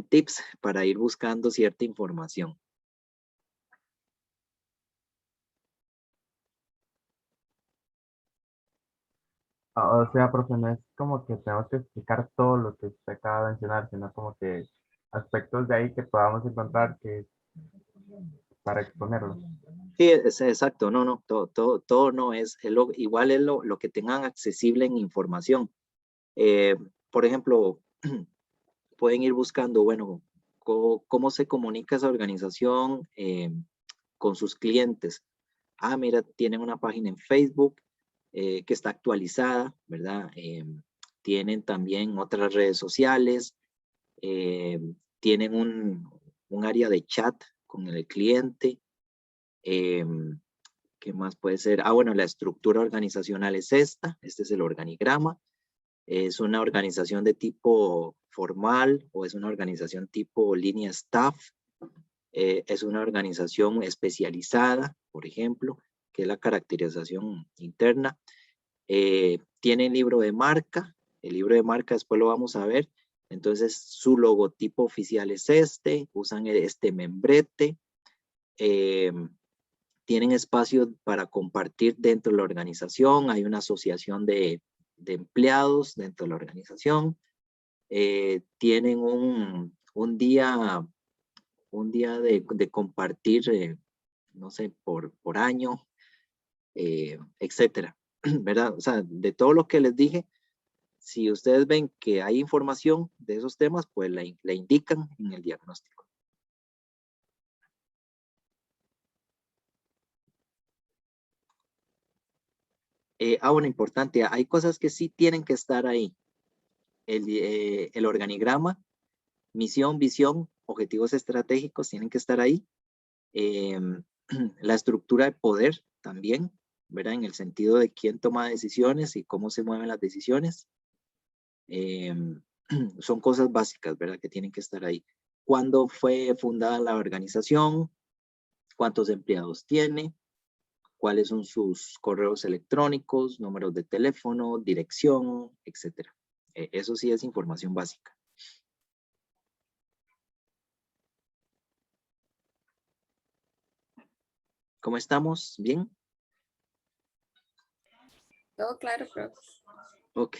tips para ir buscando cierta información. O sea, profe, no es como que tenemos que explicar todo lo que usted acaba de mencionar, sino como que aspectos de ahí que podamos encontrar que para exponerlos. Sí, es exacto, no, todo no es igual es lo que tengan accesible en información. Por ejemplo, pueden ir buscando, bueno, cómo se comunica esa organización con sus clientes. Ah, mira, tienen una página en Facebook que está actualizada, ¿verdad? Tienen también otras redes sociales, tienen un área de chat con el cliente. ¿Qué más puede ser? Ah, bueno, la estructura organizacional es esta. Este es el organigrama. ¿Es una organización de tipo formal o es una organización tipo línea staff? Es una organización especializada, por ejemplo, que es la caracterización interna. Tiene libro de marca. El libro de marca después lo vamos a ver. Entonces, su logotipo oficial es este. Usan este membrete. Tienen espacios para compartir dentro de la organización. Hay una asociación de empleados dentro de la organización. Tienen un día de compartir, no sé, por año, etcétera, ¿verdad? O sea, de todo lo que les dije, si ustedes ven que hay información de esos temas, pues la indican en el diagnóstico. Bueno, importante, hay cosas que sí tienen que estar ahí. El organigrama, misión, visión, objetivos estratégicos tienen que estar ahí. La estructura de poder también, ¿verdad? En el sentido de quién toma decisiones y cómo se mueven las decisiones. Son cosas básicas, ¿verdad? Que tienen que estar ahí. ¿Cuándo fue fundada la organización? ¿Cuántos empleados tiene? ¿Cuáles son sus correos electrónicos, números de teléfono, dirección, etcétera? Eso sí es información básica. ¿Cómo estamos? ¿Bien? Todo claro, profe. Ok.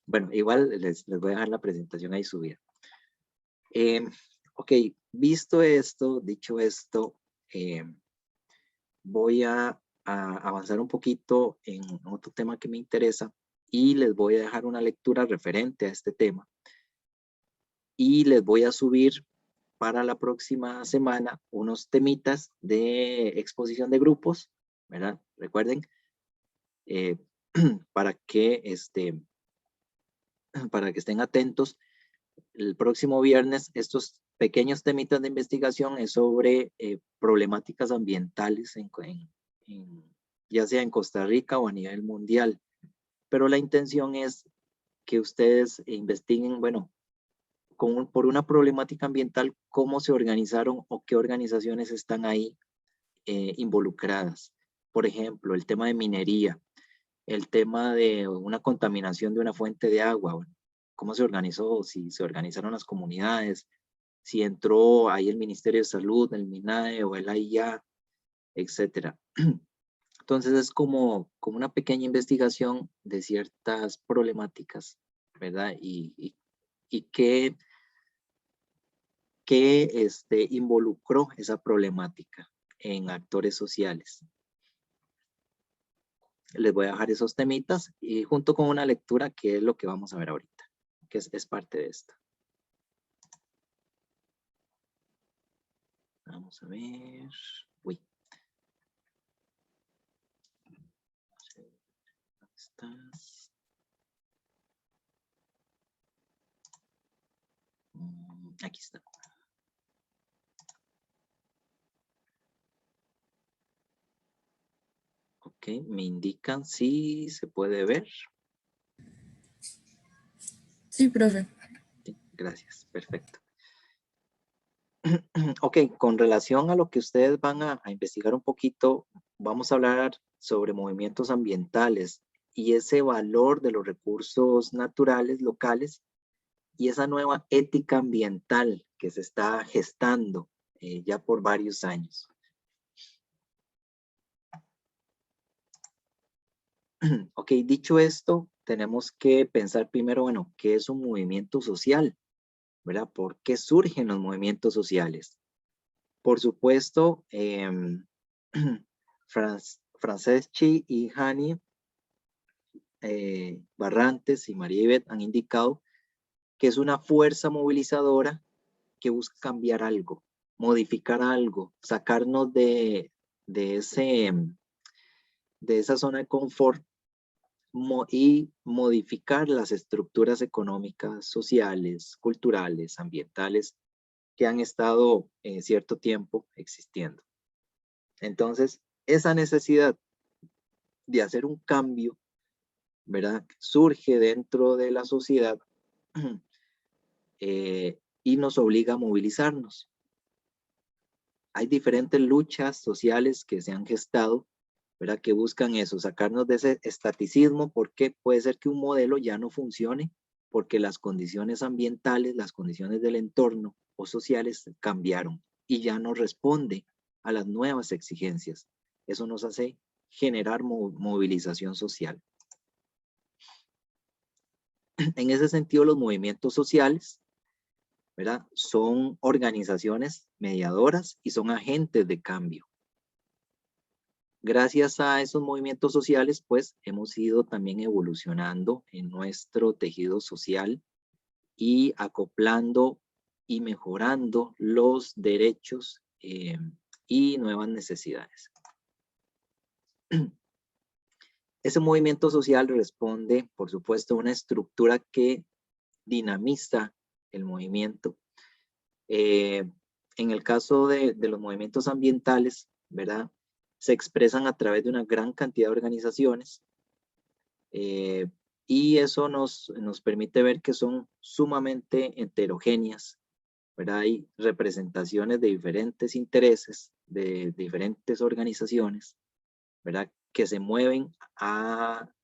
Bueno, igual les voy a dejar la presentación ahí subida. Ok, visto esto, dicho esto, voy a avanzar un poquito en otro tema que me interesa y les voy a dejar una lectura referente a este tema. Y les voy a subir para la próxima semana unos temitas de exposición de grupos, ¿verdad? Recuerden, para que estén atentos, el próximo viernes, estos pequeños temitas de investigación es sobre problemáticas ambientales ya sea en Costa Rica o a nivel mundial. Pero la intención es que ustedes investiguen, bueno, por una problemática ambiental, cómo se organizaron o qué organizaciones están ahí involucradas. Por ejemplo, el tema de minería, el tema de una contaminación de una fuente de agua, bueno, cómo se organizó, si se organizaron las comunidades, si entró ahí el Ministerio de Salud, el MINAE o el AIA, etcétera. Entonces es como una pequeña investigación de ciertas problemáticas, ¿verdad? Y qué involucró esa problemática en actores sociales. Les voy a dejar esos temitas y junto con una lectura que es lo que vamos a ver ahorita, que es parte de esto. Vamos a ver. Uy. ¿Dónde estás? Aquí está. Ok, me indican si se puede ver. Sí, profe. Sí, gracias, perfecto. Ok, con relación a lo que ustedes van a investigar un poquito, vamos a hablar sobre movimientos ambientales y ese valor de los recursos naturales locales y esa nueva ética ambiental que se está gestando ya por varios años. Ok, dicho esto, tenemos que pensar primero, bueno, ¿qué es un movimiento social? ¿Verdad? ¿Por qué surgen los sociales? Por supuesto, Franceschi y Hani Barrantes y María Ivette han indicado que es una fuerza movilizadora que busca cambiar algo, modificar algo, sacarnos de esa zona de confort y modificar las estructuras económicas, sociales, culturales, ambientales que han estado cierto tiempo existiendo. Entonces, esa necesidad de hacer un cambio, ¿verdad? Surge dentro de la sociedad y nos obliga a movilizarnos. Hay diferentes luchas sociales que se han gestado, ¿verdad? Que buscan eso, sacarnos de ese estaticismo, porque puede ser que un modelo ya no funcione, porque las condiciones ambientales, las condiciones del entorno o sociales cambiaron y ya no responde a las nuevas exigencias. Eso nos hace generar movilización social. En ese sentido, los movimientos sociales, ¿verdad? Son organizaciones mediadoras y son agentes de cambio. Gracias a esos movimientos sociales, pues hemos ido también evolucionando en nuestro tejido social y acoplando y mejorando los derechos y nuevas necesidades. Ese movimiento social responde, por supuesto, a una estructura que dinamiza el movimiento. En el caso de los movimientos ambientales, ¿verdad? Se expresan a través de una gran cantidad de organizaciones y eso nos permite ver que son sumamente heterogéneas, ¿verdad? Hay representaciones de diferentes intereses, de diferentes organizaciones, ¿verdad? Que se mueven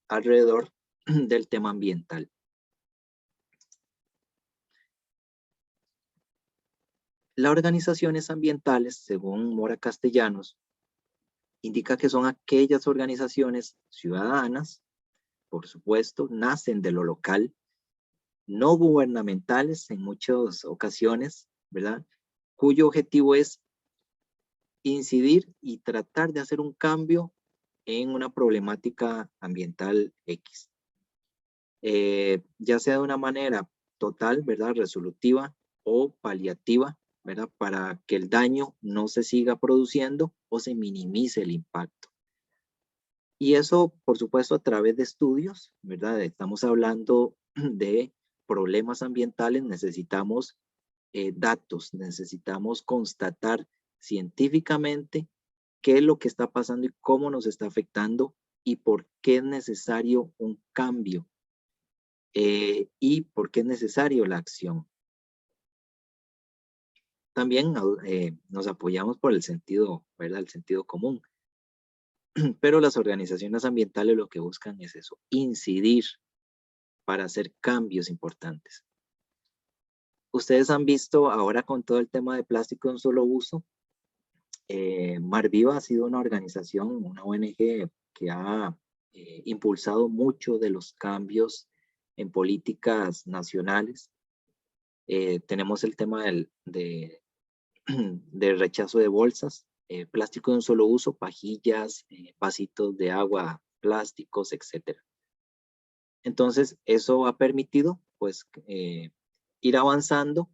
alrededor del tema ambiental. Las organizaciones ambientales, según Mora Castellanos, indica que son aquellas organizaciones ciudadanas, por supuesto, nacen de lo local, no gubernamentales en muchas ocasiones, ¿verdad? Cuyo objetivo es incidir y tratar de hacer un cambio en una problemática ambiental X. Ya sea de una manera total, ¿verdad? Resolutiva o paliativa, ¿verdad? Para que el daño no se siga produciendo o se minimice el impacto. Y eso, por supuesto, a través de estudios, ¿verdad? Estamos hablando de problemas ambientales necesitamos datos, necesitamos constatar científicamente qué es lo que está pasando y cómo nos está afectando y por qué es necesario un cambio y por qué es necesario la acción. También nos apoyamos por el sentido, ¿verdad? El sentido común. Pero las organizaciones ambientales lo que buscan es eso, incidir para hacer cambios importantes. Ustedes han visto ahora con todo el tema de plástico de un solo uso, Mar Viva ha sido una organización, una ONG que ha impulsado mucho de los cambios en políticas nacionales. Tenemos el tema del rechazo de bolsas, plástico de un solo uso, pajillas, vasitos de agua, plásticos, etc. Entonces, eso ha permitido, pues, ir avanzando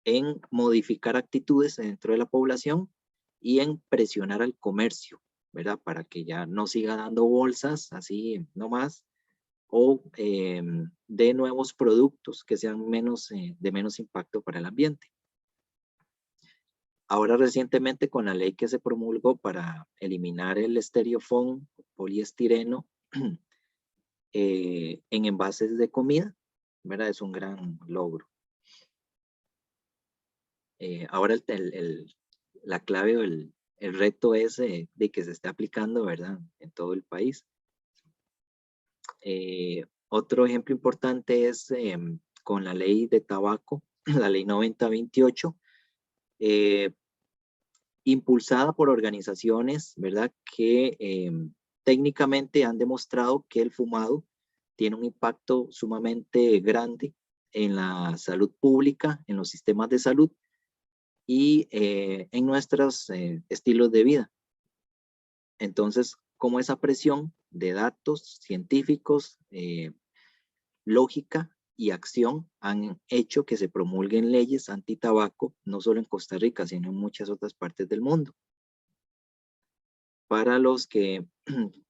en modificar actitudes dentro de la población y en presionar al comercio, ¿verdad? Para que ya no siga dando bolsas así nomás, o de nuevos productos que sean de menos impacto para el ambiente. Ahora recientemente con la ley que se promulgó para eliminar el estereofón, poliestireno, en envases de comida, ¿verdad? Es un gran logro. Ahora la clave o el reto es de que se esté aplicando, ¿verdad? En todo el país. Otro ejemplo importante es con la ley de tabaco, la ley 9028, impulsada por organizaciones, ¿verdad? Que técnicamente han demostrado que el fumado tiene un impacto sumamente grande en la salud pública, en los sistemas de salud y en nuestros estilos de vida. Entonces, como esa presión de datos científicos, lógica y acción han hecho que se promulguen leyes antitabaco, no solo en Costa Rica, sino en muchas otras partes del mundo. Para los que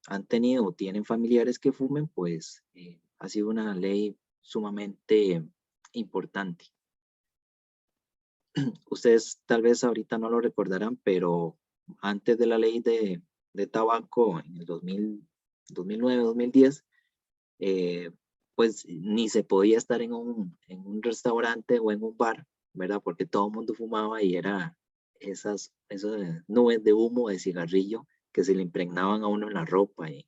han tenido o tienen familiares que fumen, pues ha sido una ley sumamente importante. Ustedes tal vez ahorita no lo recordarán, pero antes de la ley de tabaco en el 2009, 2010, pues ni se podía estar en un restaurante o en un bar, ¿verdad? Porque todo el mundo fumaba y era esas nubes de humo de cigarrillo que se le impregnaban a uno en la ropa y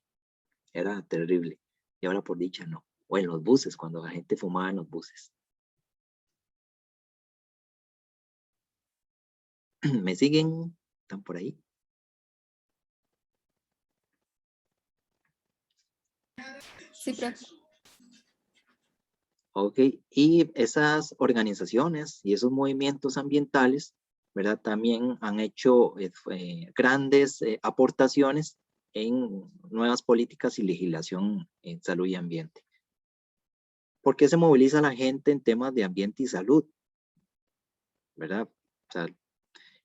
era terrible. Y ahora por dicha no. O en los buses, cuando la gente fumaba en los buses. ¿Me siguen? ¿Están por ahí? Sí, profe. Ok, y esas organizaciones y esos movimientos ambientales, ¿verdad? También han hecho grandes aportaciones en nuevas políticas y legislación en salud y ambiente. ¿Por qué se moviliza la gente en temas de ambiente y salud? ¿Verdad? O sea,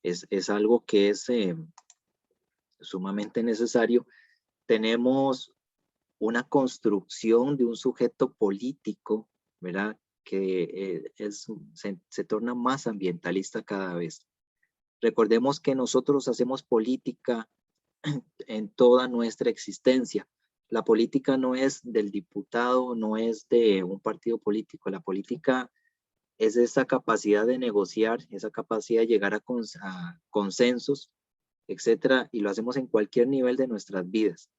es algo que es sumamente necesario. Tenemos una construcción de un sujeto político, ¿verdad? Que se torna más ambientalista cada vez. Recordemos que nosotros hacemos política en toda nuestra existencia. La política no es del diputado, no es de un partido político. La política es esa capacidad de negociar, esa capacidad de llegar a consensos, etcétera, y lo hacemos en cualquier nivel de nuestras vidas.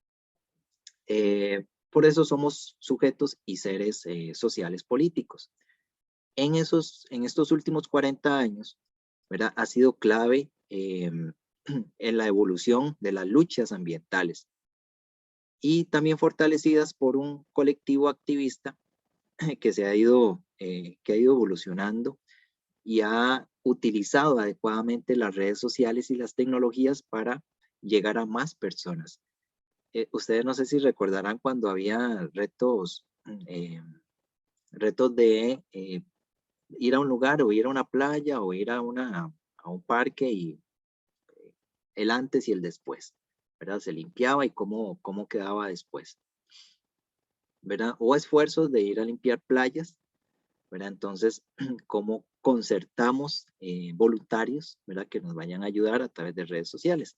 Por eso somos sujetos y seres sociales políticos. En estos últimos 40 años, ¿verdad? Ha sido clave en la evolución de las luchas ambientales y también fortalecidas por un colectivo activista que ha ido evolucionando y ha utilizado adecuadamente las redes sociales y las tecnologías para llegar a más personas. Ustedes no sé si recordarán cuando había retos de ir a un lugar o ir a una playa o ir a un parque y el antes y el después, ¿verdad? Se limpiaba y cómo quedaba después, ¿verdad? O esfuerzos de ir a limpiar playas ¿verdad? Entonces, ¿cómo concertamos voluntarios, ¿verdad? Que nos vayan a ayudar a través de redes sociales?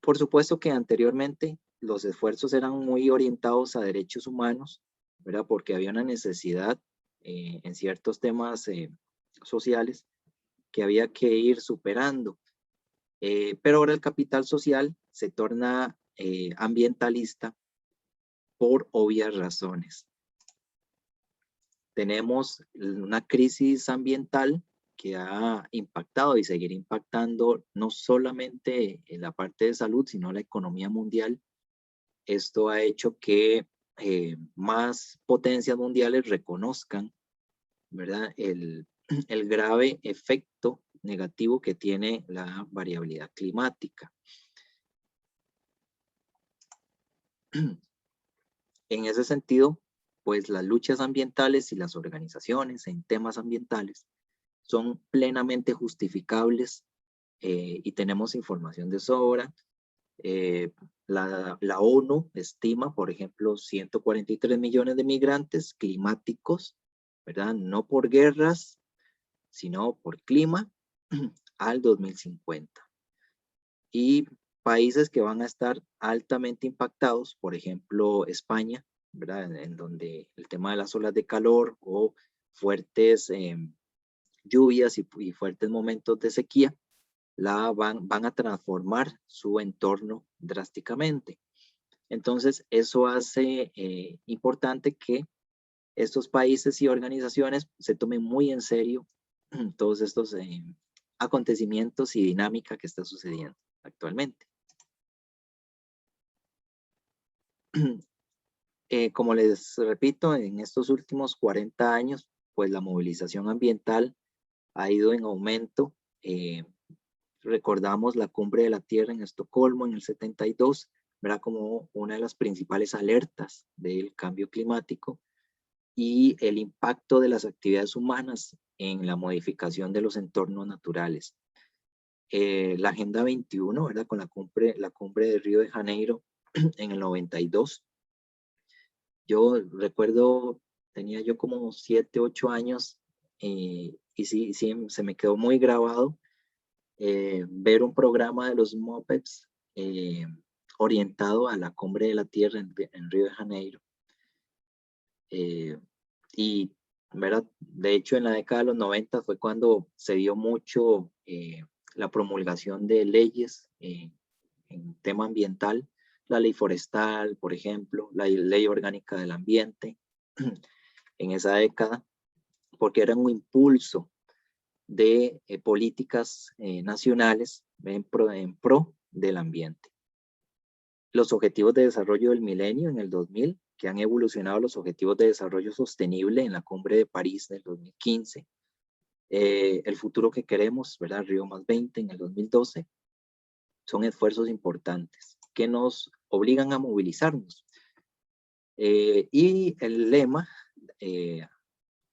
Por supuesto que anteriormente los esfuerzos eran muy orientados a derechos humanos, ¿verdad? Porque había una necesidad en ciertos temas sociales que había que ir superando. Pero ahora el capital social se torna ambientalista por obvias razones. Tenemos una crisis ambiental que ha impactado y seguirá impactando no solamente en la parte de salud, sino la economía mundial. Esto ha hecho que más potencias mundiales reconozcan, ¿verdad?, el grave efecto negativo que tiene la variabilidad climática. En ese sentido, pues las luchas ambientales y las organizaciones en temas ambientales son plenamente justificables y tenemos información de sobra. La ONU estima, por ejemplo, 143 millones de migrantes climáticos, ¿verdad? No por guerras, sino por clima, al 2050. Y países que van a estar altamente impactados, por ejemplo, España, ¿verdad? En donde el tema de las olas de calor o fuertes lluvias y fuertes momentos de sequía, van a transformar su entorno drásticamente. Entonces, eso hace importante que estos países y organizaciones se tomen muy en serio todos estos acontecimientos y dinámica que está sucediendo actualmente. Como les repito, en estos últimos 40 años, pues la movilización ambiental ha ido en aumento. Recordamos la Cumbre de la Tierra en Estocolmo en el 72, ¿verdad? Como una de las principales alertas del cambio climático y el impacto de las actividades humanas en la modificación de los entornos naturales. La Agenda 21, ¿verdad? Con la cumbre de Río de Janeiro en el 92. Yo recuerdo, tenía yo como 7, 8 años y sí, se me quedó muy grabado ver un programa de los Muppets orientado a la Cumbre de la Tierra en Río de Janeiro. Y, ¿verdad? De hecho, en la década de los 90 fue cuando se dio mucho la promulgación de leyes en tema ambiental, la ley forestal, por ejemplo, la ley orgánica del ambiente, en esa década, porque era un impulso de políticas nacionales en pro del ambiente. Los objetivos de desarrollo del milenio en el 2000, que han evolucionado los objetivos de desarrollo sostenible en la cumbre de París del 2015, el futuro que queremos, ¿verdad? Río más 20 en el 2012, son esfuerzos importantes que nos obligan a movilizarnos. Y el lema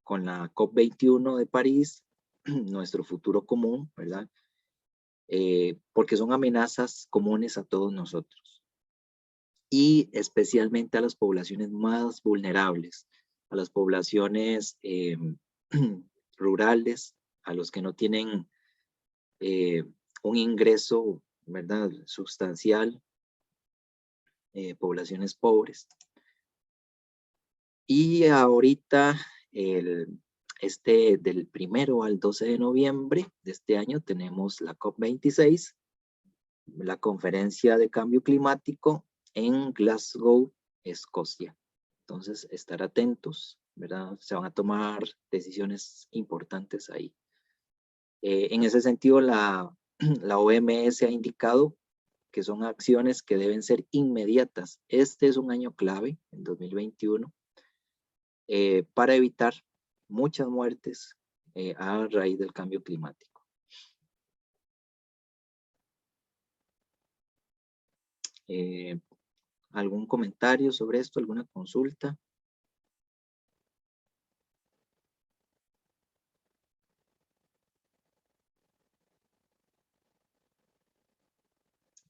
con la COP21 de París, nuestro futuro común, ¿verdad? Porque son amenazas comunes a todos nosotros y especialmente a las poblaciones más vulnerables, a las poblaciones rurales, a los que no tienen un ingreso, ¿verdad?, sustancial, poblaciones pobres. Y ahorita, del 1 al 12 de noviembre de este año, tenemos la COP26, la conferencia de cambio climático en Glasgow, Escocia. Entonces, estar atentos, ¿verdad? Se van a tomar decisiones importantes ahí. En ese sentido, la OMS ha indicado que son acciones que deben ser inmediatas. Este es un año clave, en 2021, para evitar muchas muertes a raíz del cambio climático. ¿Algún comentario sobre esto? ¿Alguna consulta?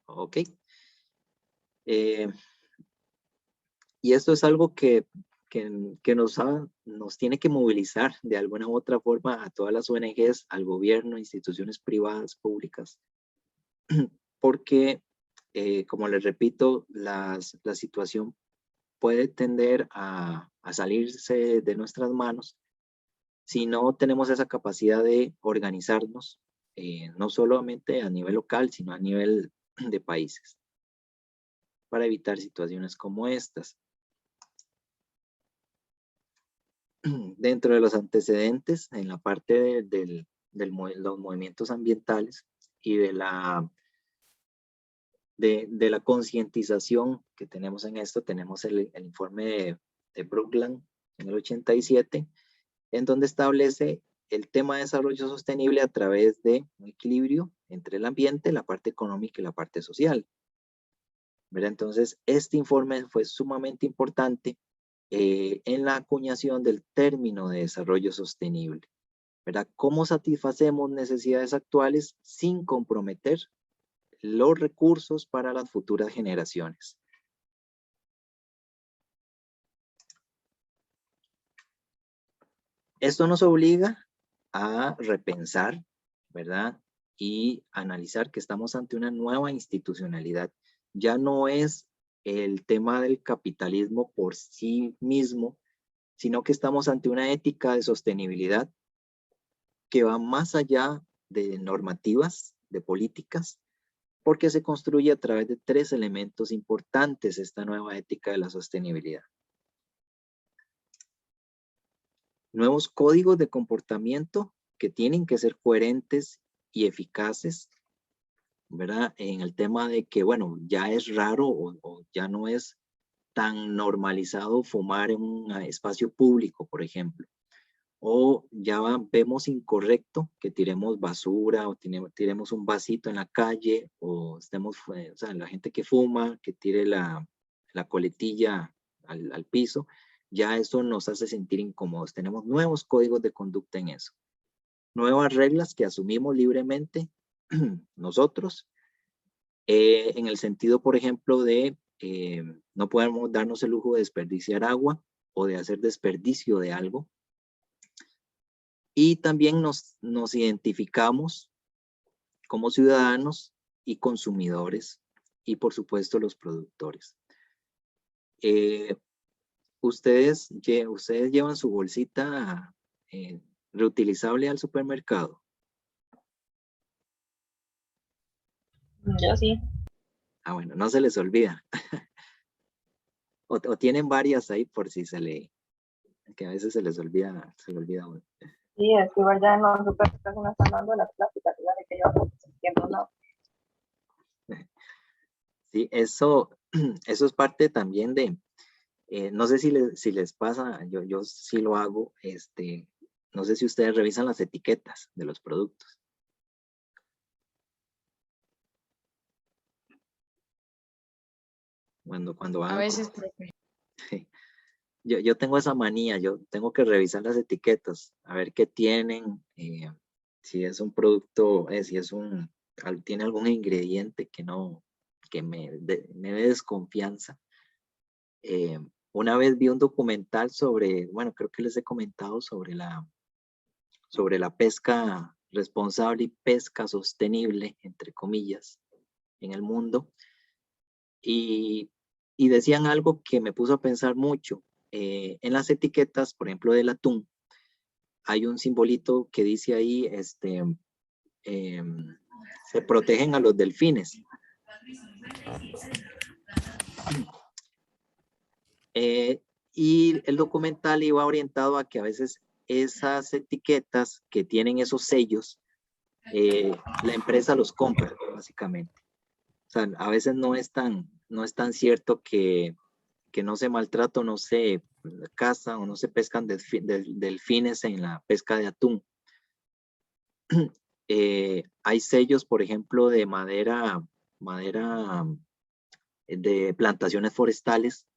Ok. Y esto es algo que que nos tiene que movilizar de alguna u otra forma a todas las ONGs, al gobierno, instituciones privadas, públicas, porque, como les repito, la situación puede tender a salirse de nuestras manos si no tenemos esa capacidad de organizarnos, no solamente a nivel local, sino a nivel de países, para evitar situaciones como estas. Dentro de los antecedentes, en la parte de los movimientos ambientales y de la concientización que tenemos en esto, tenemos el informe de Brundtland en el 87, en donde establece el tema de desarrollo sostenible a través de un equilibrio entre el ambiente, la parte económica y la parte social. ¿Verdad? Entonces, este informe fue sumamente importante en la acuñación del término de desarrollo sostenible. ¿Verdad? ¿Cómo satisfacemos necesidades actuales sin comprometer los recursos para las futuras generaciones? Esto nos obliga a repensar, ¿verdad? Y analizar que estamos ante una nueva institucionalidad. Ya no es el tema del capitalismo por sí mismo, sino que estamos ante una ética de sostenibilidad que va más allá de normativas, de políticas, porque se construye a través de 3 elementos importantes esta nueva ética de la sostenibilidad. Nuevos códigos de comportamiento que tienen que ser coherentes y eficaces, ¿verdad? En el tema de que, bueno, ya es raro o ya no es tan normalizado fumar en un espacio público, por ejemplo. O ya vemos incorrecto que tiremos basura o tiremos un vasito en la calle o estemos, o sea, la gente que fuma, que tire la coletilla al piso, ya eso nos hace sentir incómodos. Tenemos nuevos códigos de conducta en eso. Nuevas reglas que asumimos libremente nosotros, en el sentido, por ejemplo, de no podemos darnos el lujo de desperdiciar agua o de hacer desperdicio de algo. Y también nos identificamos como ciudadanos y consumidores y, por supuesto, los productores. ¿Ustedes llevan su bolsita reutilizable al supermercado? Yo sí. Ah, bueno, no se les olvida. o tienen varias ahí por si que a veces se les olvida, uno. Sí, es que igual ya en los supermercados no están dando las plásticas, igual de que yo siempre no. Sí, eso es parte también de, no sé si les pasa, yo sí lo hago, no sé si ustedes revisan las etiquetas de los productos. Cuando van A veces, yo tengo esa manía, yo tengo que revisar las etiquetas, a ver qué tienen, si es un producto, si tiene algún ingrediente que me dé desconfianza. Una vez vi un documental sobre, bueno, creo que les he comentado sobre la pesca responsable y pesca sostenible, entre comillas, en el mundo. Y decían algo que me puso a pensar mucho. En las etiquetas, por ejemplo, del atún, hay un simbolito que dice ahí, se protegen a los delfines. Y el documental iba orientado a que a veces esas etiquetas que tienen esos sellos, la empresa los compra, básicamente. O sea, a veces no es tan cierto que no se maltrata o no se cazan o no se pescan delfines en la pesca de atún. Hay sellos, por ejemplo, de madera de plantaciones forestales,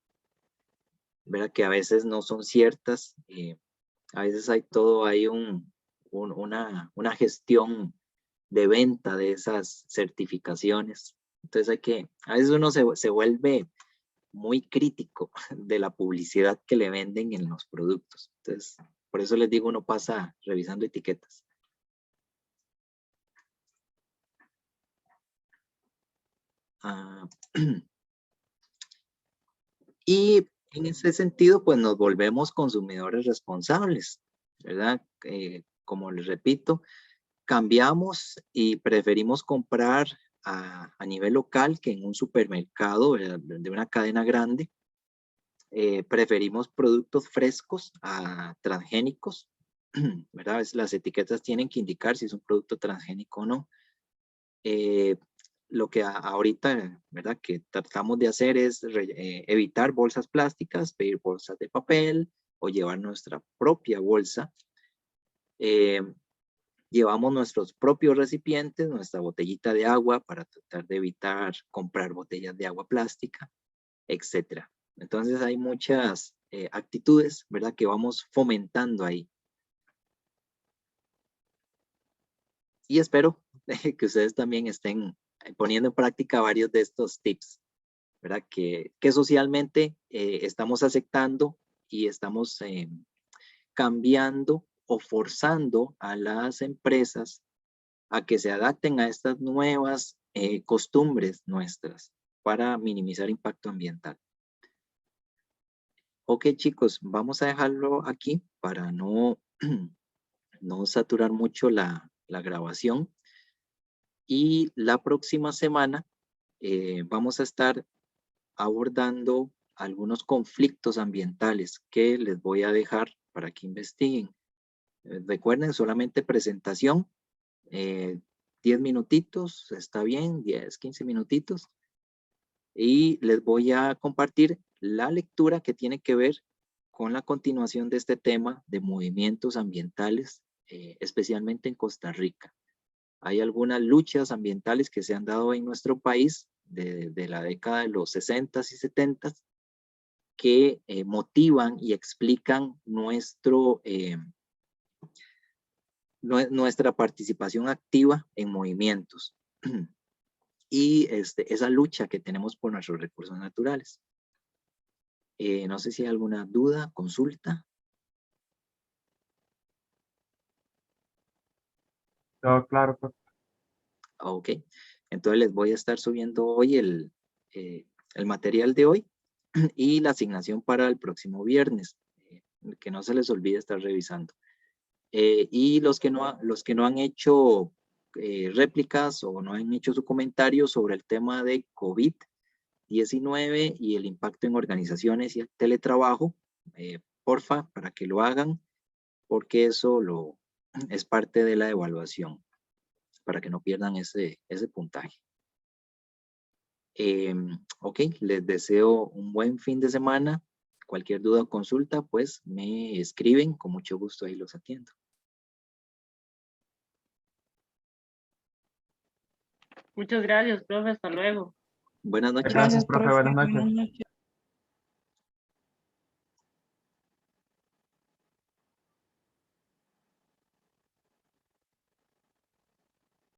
¿verdad? Que a veces no son ciertas. A veces hay una gestión de venta de esas certificaciones. Entonces a veces uno se vuelve muy crítico de la publicidad que le venden en los productos. Entonces, por eso les digo, uno pasa revisando etiquetas. Y en ese sentido, pues nos volvemos consumidores responsables, ¿verdad? Como les repito, cambiamos y preferimos comprar a nivel local que en un supermercado, ¿verdad?, de una cadena grande. Preferimos productos frescos a transgénicos, ¿verdad? Las etiquetas tienen que indicar si es un producto transgénico o no. Lo que ahorita, ¿verdad?, que tratamos de hacer es evitar bolsas plásticas, pedir bolsas de papel o llevar nuestra propia bolsa. Llevamos nuestros propios recipientes, nuestra botellita de agua para tratar de evitar comprar botellas de agua plástica, etcétera. Entonces hay muchas actitudes, ¿verdad?, que vamos fomentando ahí. Y espero que ustedes también estén poniendo en práctica varios de estos tips, ¿verdad?, que socialmente estamos aceptando y estamos cambiando o forzando a las empresas a que se adapten a estas nuevas costumbres nuestras para minimizar impacto ambiental. Ok, chicos, vamos a dejarlo aquí para no saturar mucho la grabación. Y la próxima semana vamos a estar abordando algunos conflictos ambientales que les voy a dejar para que investiguen. Recuerden, solamente presentación, 10 minutitos, está bien, 10, 15 minutitos. Y les voy a compartir la lectura que tiene que ver con la continuación de este tema de movimientos ambientales, especialmente en Costa Rica. Hay algunas luchas ambientales que se han dado en nuestro país de la década de los 60s y 70s que motivan y explican nuestra participación activa en movimientos y esa lucha que tenemos por nuestros recursos naturales. No sé si hay alguna duda, consulta. Todo claro, profe. Ok, entonces les voy a estar subiendo hoy el material de hoy y la asignación para el próximo viernes. Que no se les olvide estar revisando. Y los que no han hecho réplicas o no han hecho su comentario sobre el tema de COVID-19 y el impacto en organizaciones y el teletrabajo, porfa, para que lo hagan, porque eso es parte de la evaluación, para que no pierdan ese puntaje. Ok, les deseo un buen fin de semana. Cualquier duda o consulta, pues me escriben, con mucho gusto ahí los atiendo. Muchas gracias, profe. Hasta luego. Buenas noches. Gracias, profe. Buenas noches.